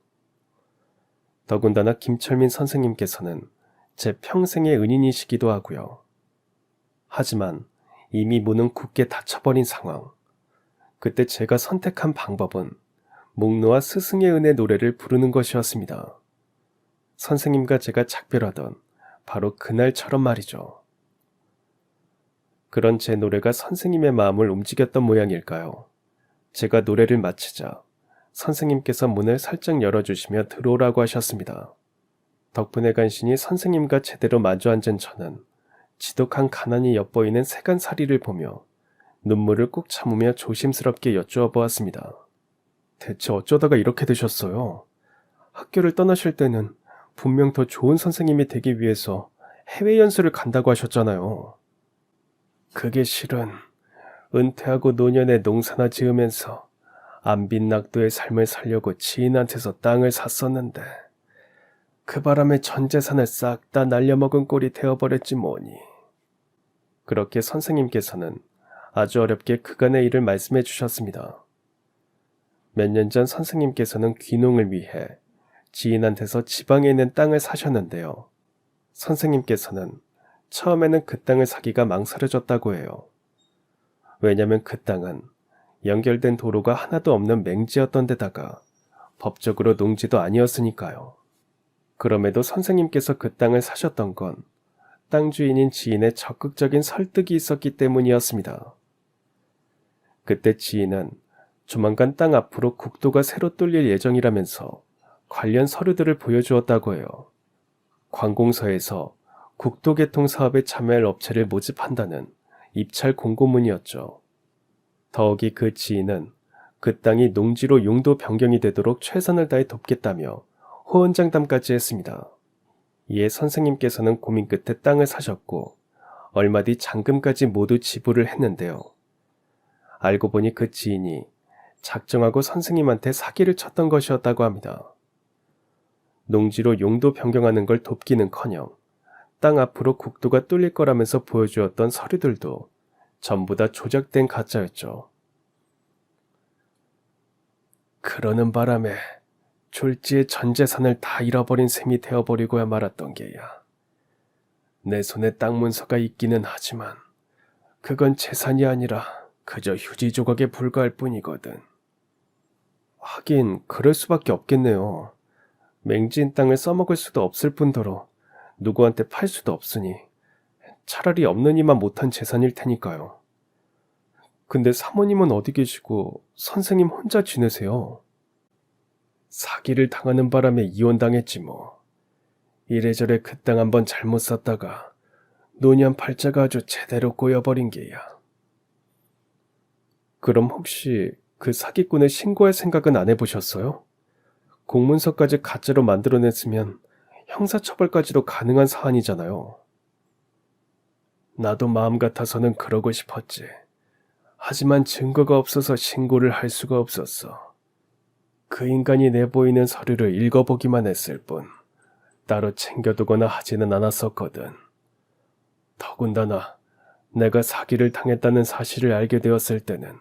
더군다나 김철민 선생님께서는 제 평생의 은인이시기도 하고요. 하지만 이미 문은 굳게 닫혀버린 상황. 그때 제가 선택한 방법은 묵노와 스승의 은혜 노래를 부르는 것이었습니다. 선생님과 제가 작별하던 바로 그날처럼 말이죠. 그런 제 노래가 선생님의 마음을 움직였던 모양일까요? 제가 노래를 마치자 선생님께서 문을 살짝 열어주시며 들어오라고 하셨습니다. 덕분에 간신히 선생님과 제대로 마주 앉은 저는 지독한 가난이 엿보이는 세간살이를 보며 눈물을 꾹 참으며 조심스럽게 여쭈어 보았습니다. 대체 어쩌다가 이렇게 되셨어요? 학교를 떠나실 때는 분명 더 좋은 선생님이 되기 위해서 해외 연수를 간다고 하셨잖아요. 그게 실은 은퇴하고 노년에 농사나 지으면서 안빈낙도의 삶을 살려고 지인한테서 땅을 샀었는데 그 바람에 전 재산을 싹 다 날려먹은 꼴이 되어버렸지 뭐니. 그렇게 선생님께서는 아주 어렵게 그간의 일을 말씀해 주셨습니다. 몇 년 전 선생님께서는 귀농을 위해 지인한테서 지방에 있는 땅을 사셨는데요. 선생님께서는 처음에는 그 땅을 사기가 망설여졌다고 해요. 왜냐면 그 땅은 연결된 도로가 하나도 없는 맹지였던 데다가 법적으로 농지도 아니었으니까요. 그럼에도 선생님께서 그 땅을 사셨던 건 땅 주인인 지인의 적극적인 설득이 있었기 때문이었습니다. 그때 지인은 조만간 땅 앞으로 국도가 새로 뚫릴 예정이라면서 관련 서류들을 보여주었다고 해요. 관공서에서 국도 개통 사업에 참여할 업체를 모집한다는 입찰 공고문이었죠. 더욱이 그 지인은 그 땅이 농지로 용도 변경이 되도록 최선을 다해 돕겠다며 호언장담까지 했습니다. 이에 선생님께서는 고민 끝에 땅을 사셨고 얼마 뒤 잔금까지 모두 지불을 했는데요. 알고 보니 그 지인이 작정하고 선생님한테 사기를 쳤던 것이었다고 합니다. 농지로 용도 변경하는 걸 돕기는커녕 땅 앞으로 국도가 뚫릴 거라면서 보여주었던 서류들도 전부 다 조작된 가짜였죠. 그러는 바람에 졸지에 전 재산을 다 잃어버린 셈이 되어버리고야 말았던 게야. 내 손에 땅 문서가 있기는 하지만 그건 재산이 아니라 그저 휴지 조각에 불과할 뿐이거든. 하긴 그럴 수밖에 없겠네요. 맹지인 땅을 써먹을 수도 없을 뿐더러 누구한테 팔 수도 없으니 차라리 없는 이만 못한 재산일 테니까요. 근데 사모님은 어디 계시고 선생님 혼자 지내세요? 사기를 당하는 바람에 이혼당했지 뭐. 이래저래 그 땅 한번 잘못 샀다가 노년 팔자가 아주 제대로 꼬여버린 게야. 그럼 혹시 그 사기꾼을 신고할 생각은 안 해보셨어요? 공문서까지 가짜로 만들어냈으면 형사처벌까지도 가능한 사안이잖아요. 나도 마음 같아서는 그러고 싶었지. 하지만 증거가 없어서 신고를 할 수가 없었어. 그 인간이 내보이는 서류를 읽어보기만 했을 뿐 따로 챙겨두거나 하지는 않았었거든. 더군다나 내가 사기를 당했다는 사실을 알게 되었을 때는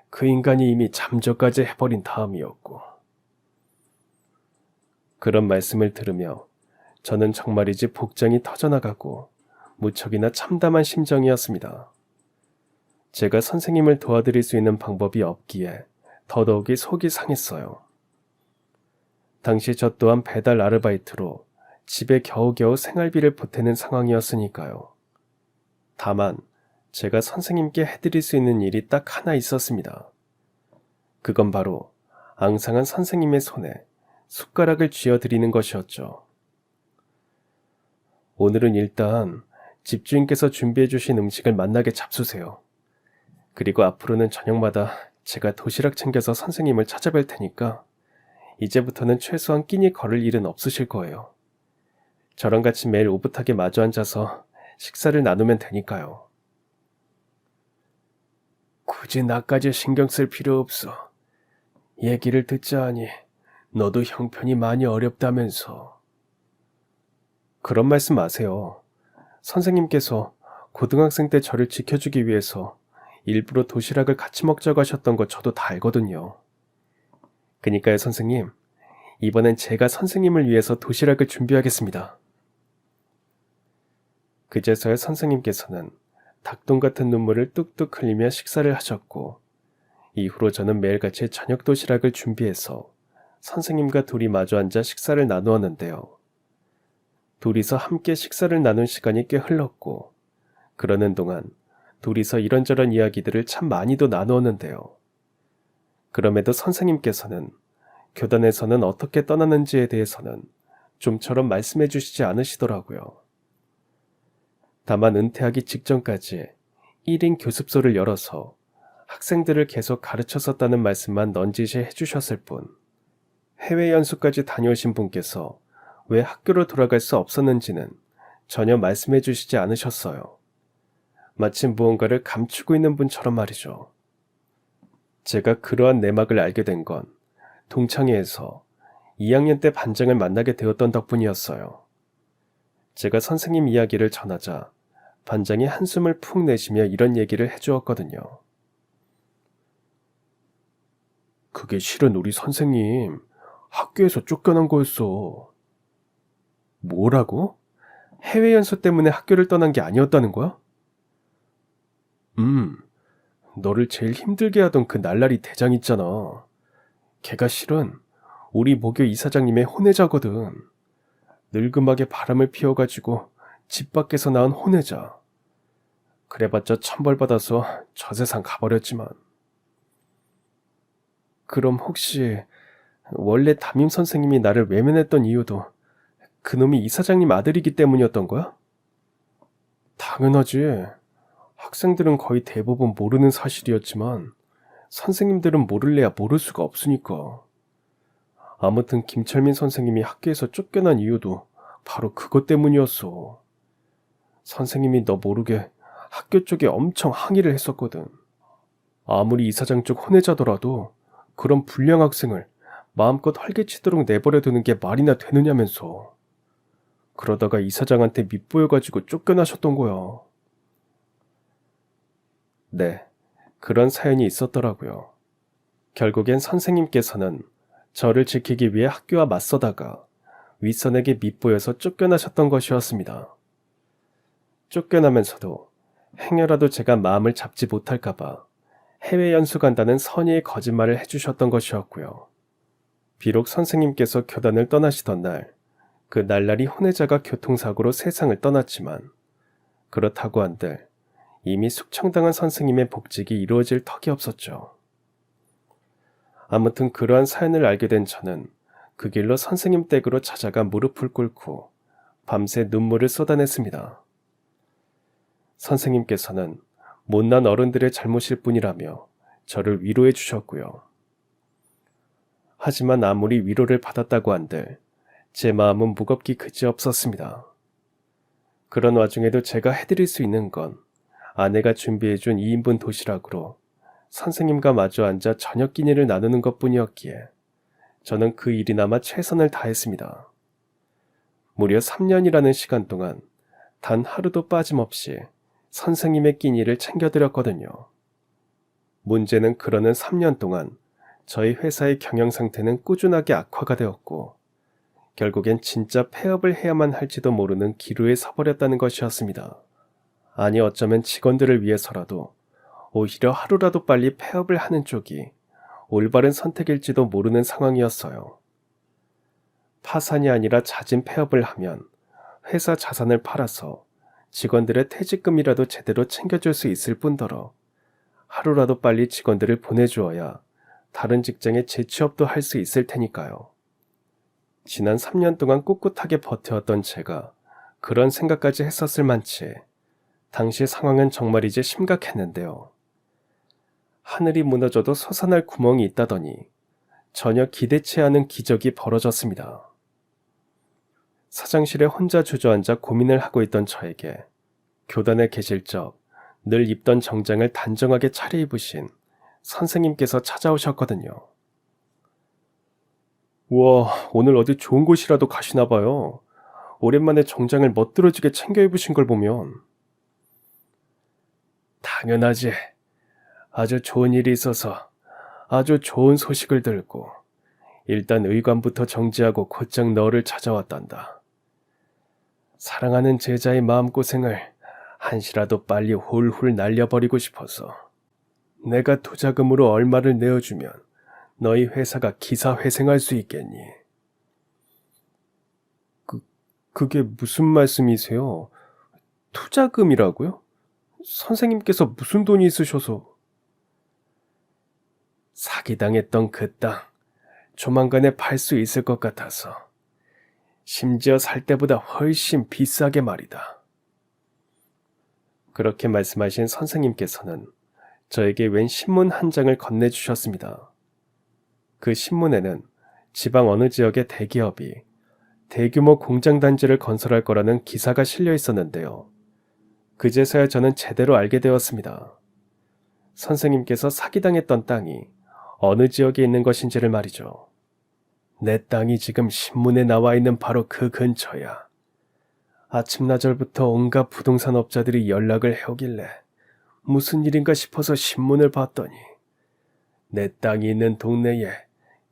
그 인간이 이미 잠적까지 해버린 다음이었고. 그런 말씀을 들으며 저는 정말이지 복장이 터져나가고 무척이나 참담한 심정이었습니다. 제가 선생님을 도와드릴 수 있는 방법이 없기에 더더욱이 속이 상했어요. 당시 저 또한 배달 아르바이트로 집에 겨우겨우 생활비를 보태는 상황이었으니까요. 다만 제가 선생님께 해드릴 수 있는 일이 딱 하나 있었습니다. 그건 바로 앙상한 선생님의 손에 숟가락을 쥐어드리는 것이었죠. 오늘은 일단 집주인께서 준비해 주신 음식을 맛나게 잡수세요. 그리고 앞으로는 저녁마다 제가 도시락 챙겨서 선생님을 찾아뵐 테니까 이제부터는 최소한 끼니 걸을 일은 없으실 거예요. 저랑 같이 매일 오붓하게 마주 앉아서 식사를 나누면 되니까요. 굳이 나까지 신경 쓸 필요 없어. 얘기를 듣자 하니 너도 형편이 많이 어렵다면서. 그런 말씀 마세요. 선생님께서 고등학생 때 저를 지켜주기 위해서 일부러 도시락을 같이 먹자고 하셨던 거 저도 다 알거든요. 그니까요, 선생님. 이번엔 제가 선생님을 위해서 도시락을 준비하겠습니다. 그제서야 선생님께서는 닭똥 같은 눈물을 뚝뚝 흘리며 식사를 하셨고, 이후로 저는 매일같이 저녁 도시락을 준비해서 선생님과 둘이 마주 앉아 식사를 나누었는데요. 둘이서 함께 식사를 나눈 시간이 꽤 흘렀고, 그러는 동안 둘이서 이런저런 이야기들을 참 많이도 나누었는데요. 그럼에도 선생님께서는 교단에서는 어떻게 떠나는지에 대해서는 좀처럼 말씀해 주시지 않으시더라고요. 다만 은퇴하기 직전까지 1인 교습소를 열어서 학생들을 계속 가르쳤었다는 말씀만 넌지시 해주셨을 뿐, 해외 연수까지 다녀오신 분께서 왜 학교로 돌아갈 수 없었는지는 전혀 말씀해 주시지 않으셨어요. 마치 무언가를 감추고 있는 분처럼 말이죠. 제가 그러한 내막을 알게 된 건 동창회에서 2학년 때 반장을 만나게 되었던 덕분이었어요. 제가 선생님 이야기를 전하자 반장이 한숨을 푹 내쉬며 이런 얘기를 해주었거든요. 그게 실은 우리 선생님 학교에서 쫓겨난 거였어. 뭐라고? 해외 연수 때문에 학교를 떠난 게 아니었다는 거야? 너를 제일 힘들게 하던 그 날라리 대장 있잖아. 걔가 실은 우리 모교 이사장님의 혼외자거든. 늙음하게 바람을 피워가지고 집 밖에서 낳은 혼외자. 그래봤자 천벌받아서 저 세상 가버렸지만. 그럼 혹시 원래 담임 선생님이 나를 외면했던 이유도 그놈이 이사장님 아들이기 때문이었던 거야? 당연하지. 학생들은 거의 대부분 모르는 사실이었지만 선생님들은 모를래야 모를 수가 없으니까. 아무튼 김철민 선생님이 학교에서 쫓겨난 이유도 바로 그것 때문이었어. 선생님이 너 모르게 학교 쪽에 엄청 항의를 했었거든. 아무리 이사장 쪽 혼외자더라도 그런 불량 학생을 마음껏 활개치도록 내버려 두는 게 말이나 되느냐면서. 그러다가 이사장한테 밉보여가지고 쫓겨나셨던 거야. 네, 그런 사연이 있었더라고요. 결국엔 선생님께서는 저를 지키기 위해 학교와 맞서다가 윗선에게 밉보여서 쫓겨나셨던 것이었습니다. 쫓겨나면서도 행여라도 제가 마음을 잡지 못할까봐 해외 연수 간다는 선의의 거짓말을 해주셨던 것이었고요. 비록 선생님께서 교단을 떠나시던 날, 그 날라리 혼외자가 교통사고로 세상을 떠났지만 그렇다고 한들 이미 숙청당한 선생님의 복직이 이루어질 턱이 없었죠. 아무튼 그러한 사연을 알게 된 저는 그 길로 선생님 댁으로 찾아가 무릎을 꿇고 밤새 눈물을 쏟아냈습니다. 선생님께서는 못난 어른들의 잘못일 뿐이라며 저를 위로해 주셨고요. 하지만 아무리 위로를 받았다고 한들 제 마음은 무겁기 그지없었습니다. 그런 와중에도 제가 해드릴 수 있는 건 아내가 준비해준 2인분 도시락으로 선생님과 마주 앉아 저녁 끼니를 나누는 것뿐이었기에 저는 그 일이나마 최선을 다했습니다. 무려 3년이라는 시간 동안 단 하루도 빠짐없이 선생님의 끼니를 챙겨드렸거든요. 문제는 그러는 3년 동안 저희 회사의 경영 상태는 꾸준하게 악화가 되었고 결국엔 진짜 폐업을 해야만 할지도 모르는 기로에 서버렸다는 것이었습니다. 아니 어쩌면 직원들을 위해서라도 오히려 하루라도 빨리 폐업을 하는 쪽이 올바른 선택일지도 모르는 상황이었어요. 파산이 아니라 잦은 폐업을 하면 회사 자산을 팔아서 직원들의 퇴직금이라도 제대로 챙겨줄 수 있을 뿐더러 하루라도 빨리 직원들을 보내주어야 다른 직장에 재취업도 할 수 있을 테니까요. 지난 3년 동안 꿋꿋하게 버텨왔던 제가 그런 생각까지 했었을 만치 당시 상황은 정말 이제 심각했는데요. 하늘이 무너져도 솟아날 구멍이 있다더니 전혀 기대치 않은 기적이 벌어졌습니다. 사장실에 혼자 주저앉아 고민을 하고 있던 저에게 교단에 계실 적 늘 입던 정장을 단정하게 차려입으신 선생님께서 찾아오셨거든요. 우와, 오늘 어디 좋은 곳이라도 가시나 봐요. 오랜만에 정장을 멋들어지게 챙겨 입으신 걸 보면. 당연하지. 아주 좋은 일이 있어서 아주 좋은 소식을 들고 일단 의관부터 정지하고 곧장 너를 찾아왔단다. 사랑하는 제자의 마음고생을 한시라도 빨리 훌훌 날려버리고 싶어서 내가 투자금으로 얼마를 내어주면 너희 회사가 기사회생할 수 있겠니? 그게 무슨 말씀이세요? 투자금이라고요? 선생님께서 무슨 돈이 있으셔서? 사기당했던 그 땅, 조만간에 팔 수 있을 것 같아서. 심지어 살 때보다 훨씬 비싸게 말이다. 그렇게 말씀하신 선생님께서는 저에게 웬 신문 한 장을 건네주셨습니다. 그 신문에는 지방 어느 지역의 대기업이 대규모 공장 단지를 건설할 거라는 기사가 실려 있었는데요. 그제서야 저는 제대로 알게 되었습니다. 선생님께서 사기당했던 땅이 어느 지역에 있는 것인지를 말이죠. 내 땅이 지금 신문에 나와 있는 바로 그 근처야. 아침나절부터 온갖 부동산 업자들이 연락을 해오길래 무슨 일인가 싶어서 신문을 봤더니 내 땅이 있는 동네에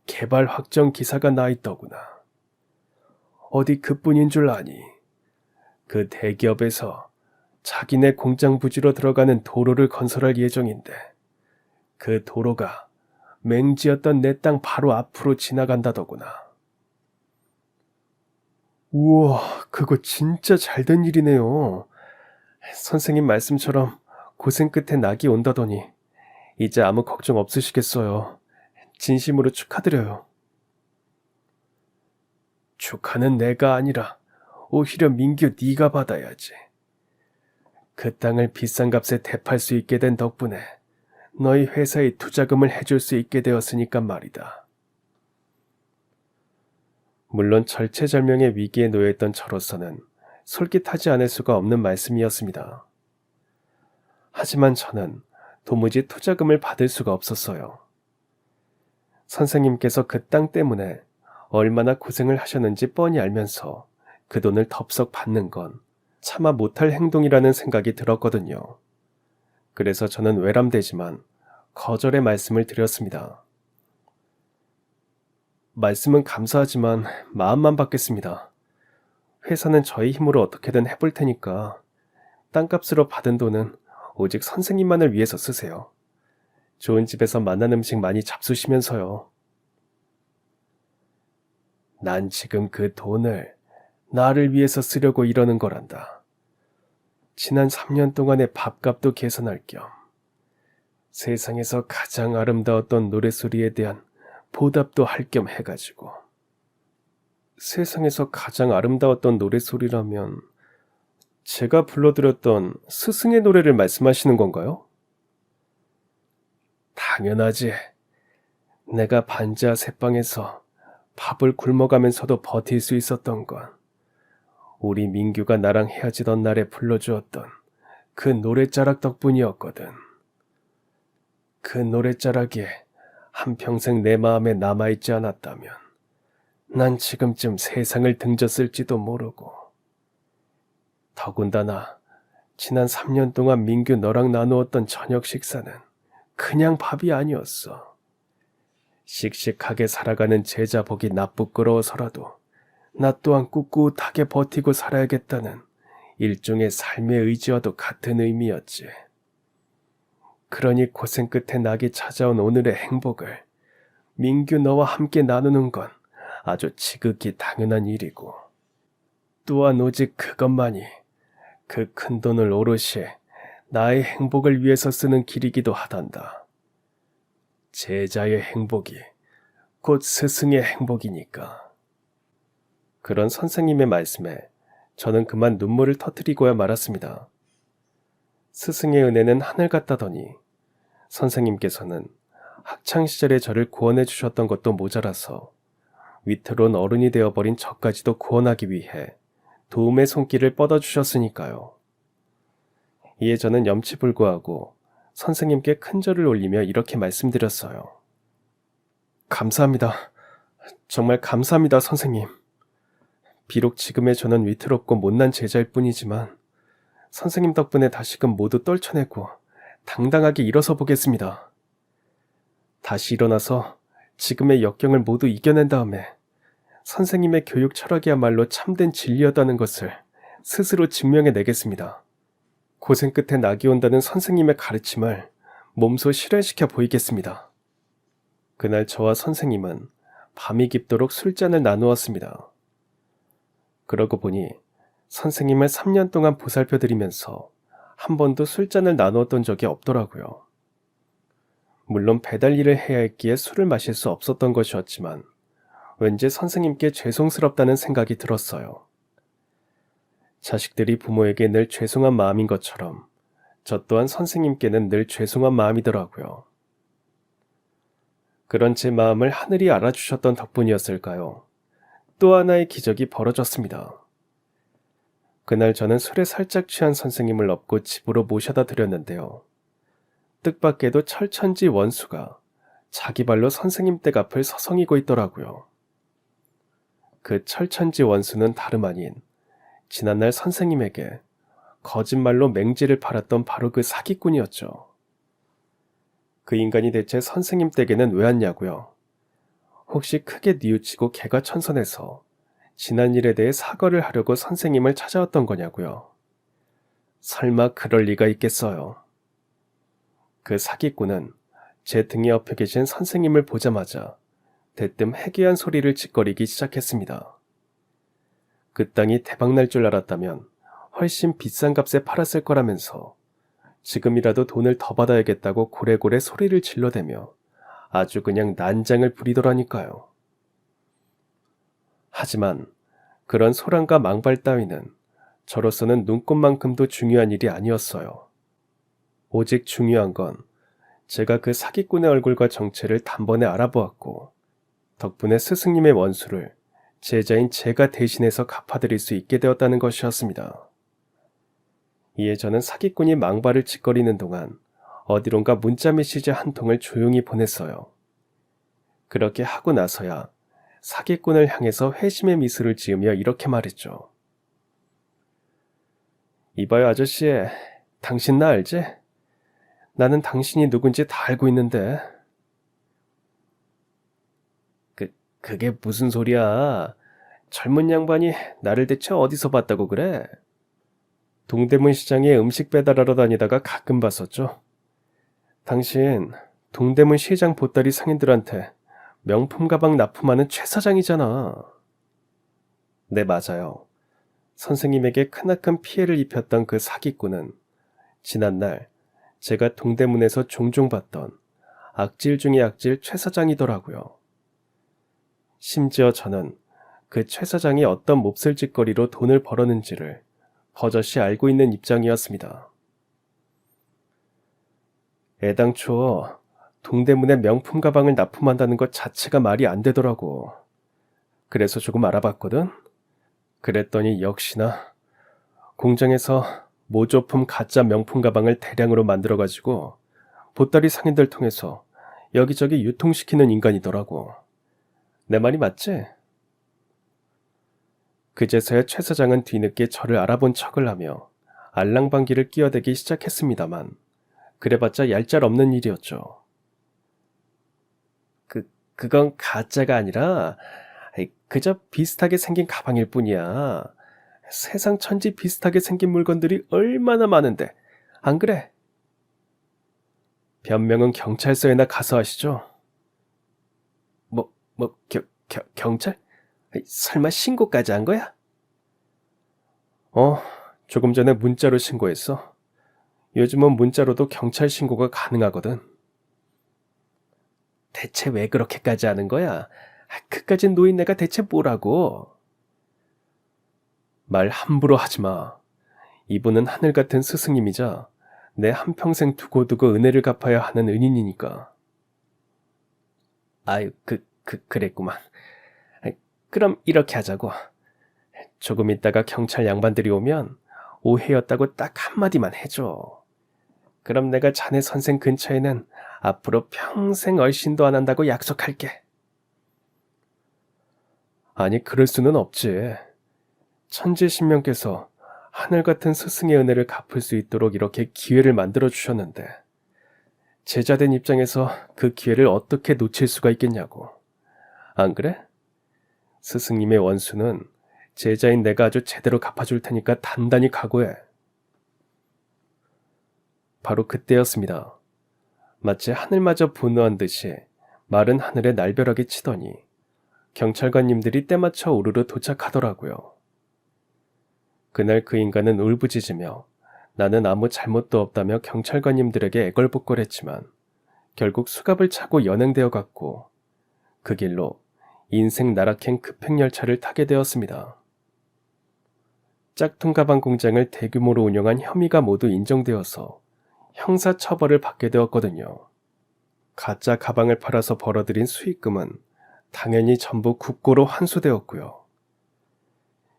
개발 확정 기사가 나 있더구나. 어디 그뿐인 줄 아니. 그 대기업에서 자기네 공장 부지로 들어가는 도로를 건설할 예정인데 그 도로가 맹지였던 내 땅 바로 앞으로 지나간다더구나. 우와, 그거 진짜 잘된 일이네요. 선생님 말씀처럼 고생 끝에 낙이 온다더니 이제 아무 걱정 없으시겠어요. 진심으로 축하드려요. 축하는 내가 아니라 오히려 민규 네가 받아야지. 그 땅을 비싼 값에 대팔 수 있게 된 덕분에 너희 회사에 투자금을 해줄 수 있게 되었으니까 말이다. 물론 절체절명의 위기에 놓여있던 저로서는 솔깃하지 않을 수가 없는 말씀이었습니다. 하지만 저는 도무지 투자금을 받을 수가 없었어요. 선생님께서 그 땅 때문에 얼마나 고생을 하셨는지 뻔히 알면서 그 돈을 덥석 받는 건 차마 못할 행동이라는 생각이 들었거든요. 그래서 저는 외람되지만 거절의 말씀을 드렸습니다. 말씀은 감사하지만 마음만 받겠습니다. 회사는 저희 힘으로 어떻게든 해볼 테니까 땅값으로 받은 돈은 오직 선생님만을 위해서 쓰세요. 좋은 집에서 맛난 음식 많이 잡수시면서요. 난 지금 그 돈을 나를 위해서 쓰려고 이러는 거란다. 지난 3년 동안의 밥값도 계산할 겸 세상에서 가장 아름다웠던 노랫소리에 대한 보답도 할 겸 해가지고. 세상에서 가장 아름다웠던 노랫소리라면 제가 불러드렸던 스승의 노래를 말씀하시는 건가요? 당연하지. 내가 반지하 새방에서 밥을 굶어가면서도 버틸 수 있었던 건 우리 민규가 나랑 헤어지던 날에 불러주었던 그 노랫자락 덕분이었거든. 그 노랫자락이 한평생 내 마음에 남아있지 않았다면 난 지금쯤 세상을 등졌을지도 모르고. 더군다나 지난 3년 동안 민규 너랑 나누었던 저녁 식사는 그냥 밥이 아니었어. 씩씩하게 살아가는 제자 보기 나쁘끄러워서라도 나 또한 꿋꿋하게 버티고 살아야겠다는 일종의 삶의 의지와도 같은 의미였지. 그러니 고생 끝에 낙이 찾아온 오늘의 행복을 민규 너와 함께 나누는 건 아주 지극히 당연한 일이고, 또한 오직 그것만이 그 큰 돈을 오롯이 나의 행복을 위해서 쓰는 길이기도 하단다. 제자의 행복이 곧 스승의 행복이니까. 그런 선생님의 말씀에 저는 그만 눈물을 터뜨리고야 말았습니다. 스승의 은혜는 하늘 같다더니 선생님께서는 학창시절에 저를 구원해 주셨던 것도 모자라서 위태로운 어른이 되어버린 저까지도 구원하기 위해 도움의 손길을 뻗어주셨으니까요. 이에 저는 염치불구하고 선생님께 큰 절을 올리며 이렇게 말씀드렸어요. 감사합니다. 정말 감사합니다, 선생님. 비록 지금의 저는 위태롭고 못난 제자일 뿐이지만 선생님 덕분에 다시금 모두 떨쳐내고 당당하게 일어서 보겠습니다. 다시 일어나서 지금의 역경을 모두 이겨낸 다음에 선생님의 교육 철학이야말로 참된 진리였다는 것을 스스로 증명해 내겠습니다. 고생 끝에 낙이 온다는 선생님의 가르침을 몸소 실현시켜 보이겠습니다. 그날 저와 선생님은 밤이 깊도록 술잔을 나누었습니다. 그러고 보니 선생님을 3년 동안 보살펴드리면서 한 번도 술잔을 나누었던 적이 없더라고요. 물론 배달 일을 해야 했기에 술을 마실 수 없었던 것이었지만 왠지 선생님께 죄송스럽다는 생각이 들었어요. 자식들이 부모에게 늘 죄송한 마음인 것처럼 저 또한 선생님께는 늘 죄송한 마음이더라고요. 그런 제 마음을 하늘이 알아주셨던 덕분이었을까요? 또 하나의 기적이 벌어졌습니다. 그날 저는 술에 살짝 취한 선생님을 업고 집으로 모셔다 드렸는데요. 뜻밖에도 철천지 원수가 자기 발로 선생님 댁 앞을 서성이고 있더라고요. 그 철천지 원수는 다름 아닌 지난날 선생님에게 거짓말로 맹지를 팔았던 바로 그 사기꾼이었죠. 그 인간이 대체 선생님 댁에는 왜 왔냐고요? 혹시 크게 뉘우치고 개가천선해서 지난 일에 대해 사과를 하려고 선생님을 찾아왔던 거냐고요? 설마 그럴 리가 있겠어요. 그 사기꾼은 제 등에 엎여 계신 선생님을 보자마자 대뜸 해괴한 소리를 짓거리기 시작했습니다. 그 땅이 대박날 줄 알았다면 훨씬 비싼 값에 팔았을 거라면서 지금이라도 돈을 더 받아야겠다고 고래고래 소리를 질러대며 아주 그냥 난장을 부리더라니까요. 하지만 그런 소란과 망발 따위는 저로서는 눈꽃만큼도 중요한 일이 아니었어요. 오직 중요한 건 제가 그 사기꾼의 얼굴과 정체를 단번에 알아보았고 덕분에 스승님의 원수를 제자인 제가 대신해서 갚아드릴 수 있게 되었다는 것이었습니다. 이에 저는 사기꾼이 망발을 짓거리는 동안 어디론가 문자 메시지 한 통을 조용히 보냈어요. 그렇게 하고 나서야 사기꾼을 향해서 회심의 미소를 지으며 이렇게 말했죠. 이봐요 아저씨, 당신 나 알지? 나는 당신이 누군지 다 알고 있는데. 그게 무슨 소리야? 젊은 양반이 나를 대체 어디서 봤다고 그래? 동대문 시장에 음식 배달하러 다니다가 가끔 봤었죠. 당신 동대문 시장 보따리 상인들한테 명품 가방 납품하는 최 사장이잖아. 네, 맞아요. 선생님에게 크나큰 피해를 입혔던 그 사기꾼은 지난날 제가 동대문에서 종종 봤던 악질 중의 악질 최 사장이더라고요. 심지어 저는 그 최 사장이 어떤 몹쓸 짓거리로 돈을 벌었는지를 버젓이 알고 있는 입장이었습니다. 애당초 동대문에 명품 가방을 납품한다는 것 자체가 말이 안 되더라고. 그래서 조금 알아봤거든. 그랬더니 역시나 공장에서 모조품 가짜 명품 가방을 대량으로 만들어가지고 보따리 상인들 통해서 여기저기 유통시키는 인간이더라고. 내 말이 맞지? 그제서야 최 사장은 뒤늦게 저를 알아본 척을 하며 알랑방귀를 끼어대기 시작했습니다만 그래봤자 얄짤없는 일이었죠. 그건 가짜가 아니라 그저 비슷하게 생긴 가방일 뿐이야. 세상 천지 비슷하게 생긴 물건들이 얼마나 많은데, 안 그래? 변명은 경찰서에나 가서 하시죠. 경찰? 설마 신고까지 한 거야? 조금 전에 문자로 신고했어. 요즘은 문자로도 경찰 신고가 가능하거든. 대체 왜 그렇게까지 하는 거야? 그까진 노인네가 대체 뭐라고? 말 함부로 하지 마. 이분은 하늘 같은 스승님이자 내 한평생 두고두고 은혜를 갚아야 하는 은인이니까. 아유, 그랬구만. 그럼 이렇게 하자고. 조금 있다가 경찰 양반들이 오면 오해였다고 딱 한마디만 해줘. 그럼 내가 자네 선생 근처에는 앞으로 평생 얼씬도 안 한다고 약속할게. 아니, 그럴 수는 없지. 천지신명께서 하늘 같은 스승의 은혜를 갚을 수 있도록 이렇게 기회를 만들어 주셨는데 제자된 입장에서 그 기회를 어떻게 놓칠 수가 있겠냐고. 안 그래? 스승님의 원수는 제자인 내가 아주 제대로 갚아줄 테니까 단단히 각오해. 바로 그때였습니다. 마치 하늘마저 분노한 듯이 마른 하늘에 날벼락이 치더니 경찰관님들이 때맞춰 우르르 도착하더라고요. 그날 그 인간은 울부짖으며 나는 아무 잘못도 없다며 경찰관님들에게 애걸복걸했지만 결국 수갑을 차고 연행되어 갔고 그 길로 인생 나락행 급행열차를 타게 되었습니다. 짝퉁 가방 공장을 대규모로 운영한 혐의가 모두 인정되어서 형사처벌을 받게 되었거든요. 가짜 가방을 팔아서 벌어들인 수익금은 당연히 전부 국고로 환수되었고요.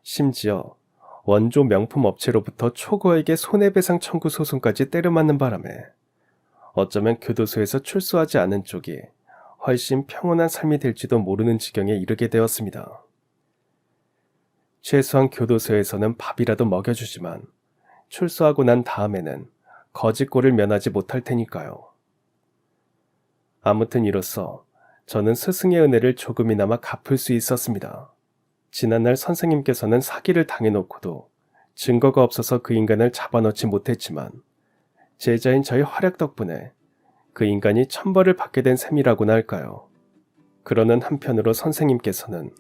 심지어 원조 명품 업체로부터 초거액의 손해배상 청구 소송까지 때려맞는 바람에 어쩌면 교도소에서 출소하지 않은 쪽이 훨씬 평온한 삶이 될지도 모르는 지경에 이르게 되었습니다. 최소한 교도소에서는 밥이라도 먹여주지만 출소하고 난 다음에는 거짓골을 면하지 못할 테니까요. 아무튼 이로써 저는 스승의 은혜를 조금이나마 갚을 수 있었습니다. 지난날 선생님께서는 사기를 당해놓고도 증거가 없어서 그 인간을 잡아넣지 못했지만 제자인 저의 활약 덕분에 그 인간이 천벌을 받게 된 셈이라고나 할까요. 그러는 한편으로 선생님께서는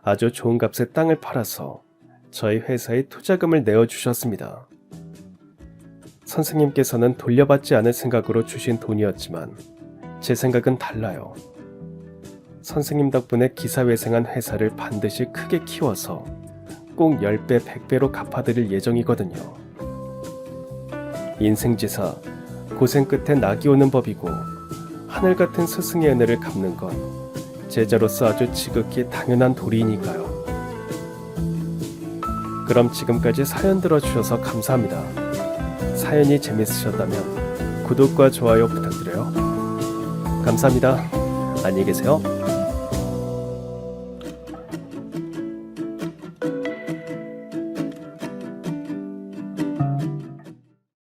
아주 좋은 값에 땅을 팔아서 저희 회사에 투자금을 내어주셨습니다. 선생님께서는 돌려받지 않을 생각으로 주신 돈이었지만 제 생각은 달라요. 선생님 덕분에 기사회생한 회사를 반드시 크게 키워서 꼭 10배, 100배로 갚아드릴 예정이거든요. 인생지사, 고생 끝에 낙이 오는 법이고 하늘 같은 스승의 은혜를 갚는 건 제자로서 아주 지극히 당연한 도리이니까요. 그럼 지금까지 사연 들어주셔서 감사합니다. 사연이 재밌으셨다면 구독과 좋아요 부탁드려요. 감사합니다. 안녕히 계세요.